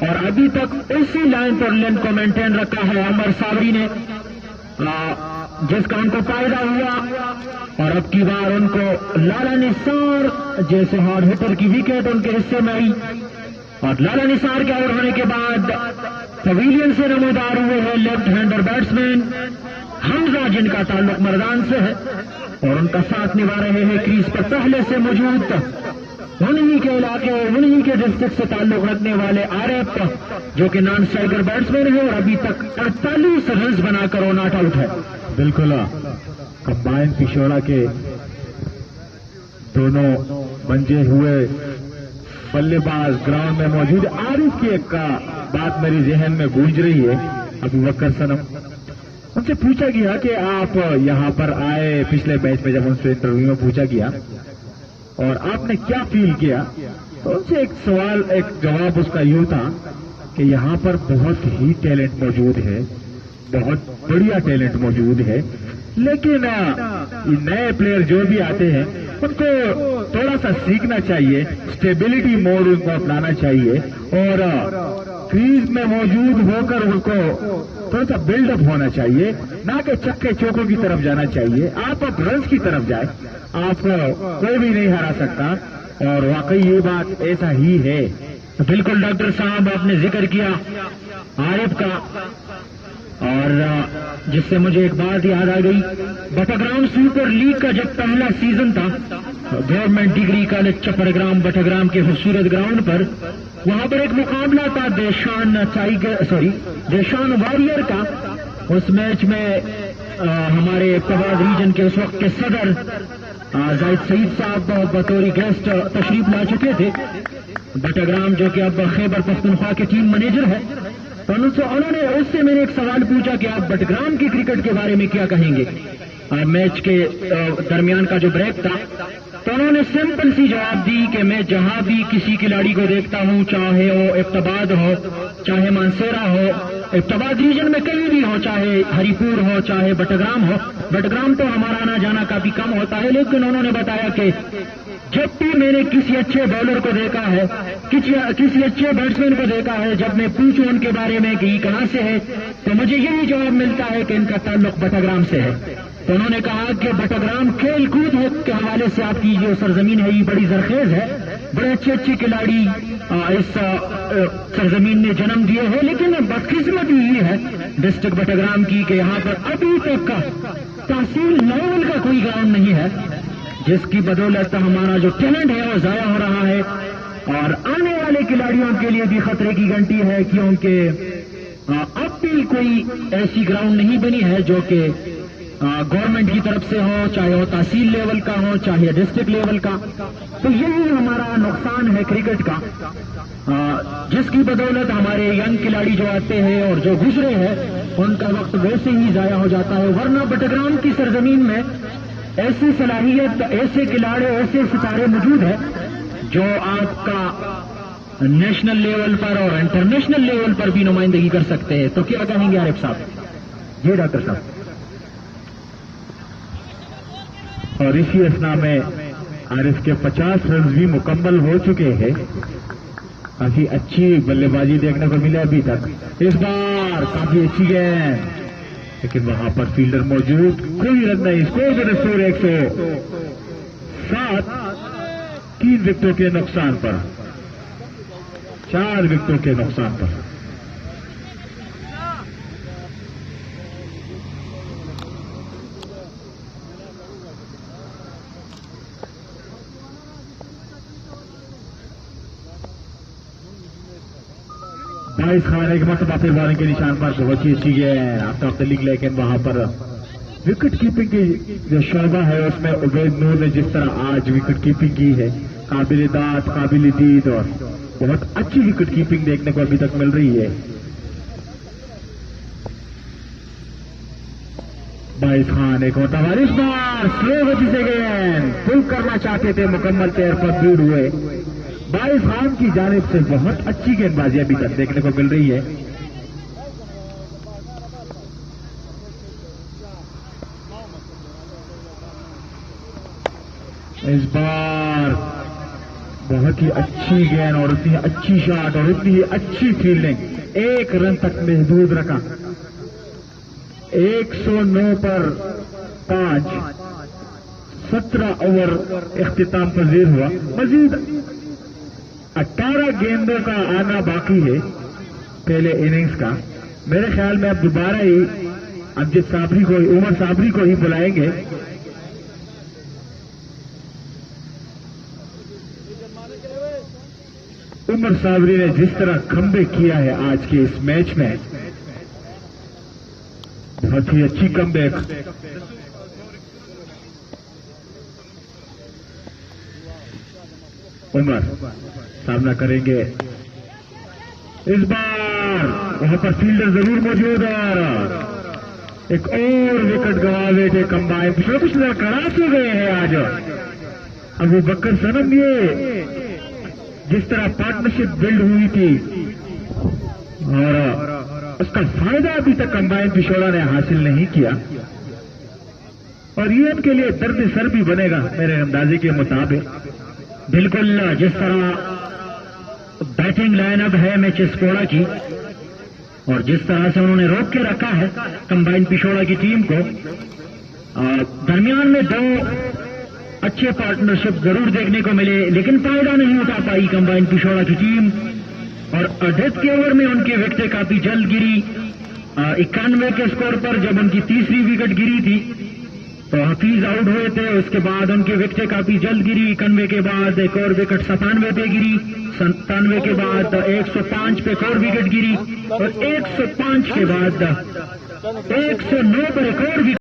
और अभी तक उसी लाइन और लेंथ को मेंटेन रखा है उमर साबरी ने, जिसका उनको फायदा हुआ। और अब की बार उनको लाला निसार जैसे हार्ड हिटर की विकेट उनके हिस्से में आई। और लाला निसार के आउट होने के बाद पवेलियन से नमोदार हुए हैं लेफ्ट हैंडर बैट्समैन हमजा, जिनका ताल्लुक मर्दान से है और उनका साथ निभा रहे हैं क्रीज पर पहले से मौजूद उन्हीं के इलाके, उन्हीं के डिस्ट्रिक्ट से ताल्लुक रखने वाले आरिफ, जो कि नॉन स्ट्राइकर बैट्समैन है और अभी तक 48 रन बनाकर नॉट आउट है। बिल्कुल कंबाइन पिछोड़ा के दोनों मंजे हुए बल्लेबाज ग्राउंड में मौजूद। आरिफ की एक बात मेरी जहन में गूंज रही है, अबू बकर सनम, उनसे पूछा गया कि आप यहां पर आए पिछले मैच में, जब उनसे इंटरव्यू में पूछा गया और आपने क्या फील किया, तो उनसे एक सवाल, एक जवाब उसका यूं था कि यहां पर बहुत ही टैलेंट मौजूद है, बहुत बढ़िया टैलेंट मौजूद है, लेकिन नए प्लेयर जो भी आते हैं उनको थोड़ा सा सीखना चाहिए, स्टेबिलिटी मोड उनको अपनाना चाहिए और क्रीज में मौजूद होकर उनको थोड़ा सा बिल्डअप होना चाहिए, ना कि चक्के चौकों की तरफ जाना चाहिए। आप अब रन्स की तरफ जाए, आपको कोई भी नहीं हरा सकता, और वाकई ये बात ऐसा ही है। बिल्कुल डॉक्टर साहब, आपने जिक्र किया आरिफ का, और जिससे मुझे एक बात याद आ गई। बटाग्राम सुपर लीग का जब पहला सीजन था, गवर्नमेंट डिग्री कॉलेज चपरग्राम बटाग्राम के खूबसूरत ग्राउंड पर, वहां पर एक मुकाबला था देशान वॉरियर का। उस मैच में हमारे इब्तदाद रीजन के उस वक्त के सदर जाहिद सईद साहब बतौर गेस्ट तशरीफ ला चुके थे। बटाग्राम जो कि अब खैबर पख्तूनख्वा के टीम मैनेजर है, तो उन्होंने उससे मैंने एक सवाल पूछा कि आप बटाग्राम की क्रिकेट के बारे में क्या कहेंगे। मैच के दरमियान का जो ब्रेक था, तो उन्होंने सिंपल सी जवाब दी कि मैं जहां भी किसी खिलाड़ी को देखता हूं, चाहे वो इब्तदाद हो, चाहे मानसेरा हो, इब्तदाद रीजन में कहीं भी हो, चाहे हरिपुर हो, चाहे बटाग्राम हो, बटाग्राम तो हमारा आना जाना काफी कम होता है, लेकिन उन्होंने बताया कि जब भी मैंने किसी अच्छे बॉलर को देखा है, किसी अच्छे बैट्समैन को देखा है, जब मैं पूछूं उनके बारे में कि कहां से है, तो मुझे यही जवाब मिलता है कि इनका ताल्लुक बटाग्राम से है। तो उन्होंने कहा कि बटाग्राम खेल कूद के हवाले से आपकी जो सरजमीन है ये बड़ी जरखेज है, बड़े अच्छे अच्छे खिलाड़ी इस सरजमीन ने जन्म दिए हैं, लेकिन बदकिस्मती ये है डिस्ट्रिक्ट बटाग्राम की कि यहाँ पर अभी तक का तहसील लेवल का कोई ग्राउंड नहीं है, जिसकी बदौलत हमारा जो टैलेंट है वो जाया हो रहा है, और आने वाले खिलाड़ियों के लिए भी खतरे की घंटी है, क्योंकि अब भी कोई ऐसी ग्राउंड नहीं बनी है जो कि गवर्नमेंट की तरफ से हो, चाहे वो तहसील लेवल का हो, चाहे डिस्ट्रिक्ट लेवल का। तो यही हमारा नुकसान है क्रिकेट का, जिसकी बदौलत हमारे यंग खिलाड़ी जो आते हैं और जो गुजरे हैं उनका वक्त वैसे ही जाया हो जाता है। वरना बटाग्राम की सरजमीन में ऐसी सलाहियत, ऐसे खिलाड़ी, ऐसे सितारे मौजूद है जो आपका नेशनल लेवल पर और इंटरनेशनल लेवल पर भी नुमाइंदगी कर सकते हैं। तो क्या कहेंगे आरिफ साहब? जी डॉक्टर साहब, और इसी असना में आरिफ के 50 रन भी मुकम्मल हो चुके हैं। काफी अच्छी बल्लेबाजी देखने को मिले अभी तक, इस बार काफी अच्छी गेंद, लेकिन वहां पर फील्डर मौजूद, कोई रन नहीं। स्कोर स्कोर 107, 3 विकेटों के नुकसान पर, 4 विकेटों के नुकसान पर। बाईस खान एक मरतबा फिर बॉलिंग के निशान पर, बहुत ही अच्छी गेंद आफ्टर ऑफ द लीग, लेकिन वहां पर विकेट कीपिंग की जो शोभा है उसमें उबैद नूर ने जिस तरह आज विकेट कीपिंग की है, काबिल दाद, काबिल दीद, और बहुत अच्छी विकेट कीपिंग देखने को अभी तक मिल रही है। 22 खान एक मरतबा इस बार स्लो गति से गेंद पुल करना चाहते थे, मुकम्मल तौर पर दूर हुए। 22 खान की जानिब से बहुत अच्छी गेंदबाजी अभी तक देखने को मिल रही है। इस बार बहुत ही अच्छी गेंद और उतनी अच्छी शॉट और उतनी ही अच्छी फील्डिंग, 1 रन तक महदूद रखा। 109 पर 5, 17 ओवर इख्तिताम पजीर हुआ। मजीद 18 गेंदों का आना बाकी है पहले इनिंग्स का। मेरे ख्याल में अब दोबारा ही अमजद साबरी को, उमर साबरी को ही बुलाएंगे। उमर साबरी ने जिस तरह कमबैक किया है आज के इस मैच में, बहुत ही अच्छी कमबैक। उमर सामना करेंगे इस बार, वहां पर फील्डर जरूर मौजूद है। एक और विकेट गंवा बैठे कंबाइन, पिछले कुछ खराब हो गए हैं आज। अबू बकर सनम, ये जिस तरह पार्टनरशिप बिल्ड हुई थी और उसका फायदा अभी तक कंबाइन पिछोड़ा ने हासिल नहीं किया, और ये उनके लिए दर्द सर भी बनेगा मेरे अंदाजे के मुताबिक। बिल्कुल जिस तरह बैटिंग लाइनअप है मैच स्कोड़ा की, اور جس طرح سے انہوں نے روک کے رکھا ہے کمبائن پشوڑا کی ٹیم کو، درمیان میں دو اچھے پارٹنرشپ ضرور دیکھنے کو ملے، لیکن فائدہ نہیں اٹھا پائی کمبائن پشوڑا کی ٹیم، اور ڈیتھ کے اوور میں ان کی وکٹیں کافی جلد گری۔ 91 کے سکور پر جب ان کی تیسری وکٹ گری تھی تو حفیظ آؤٹ ہوئے تھے، اس کے بعد ان کی وکٹیں کافی جلد گری۔ 91 کے بعد ایک اور وکٹ 97 پہ گری، 97 کے بعد 105 پہ ایک اور وکٹ گری، اور 105 کے بعد 109 پر ایک اور وکٹ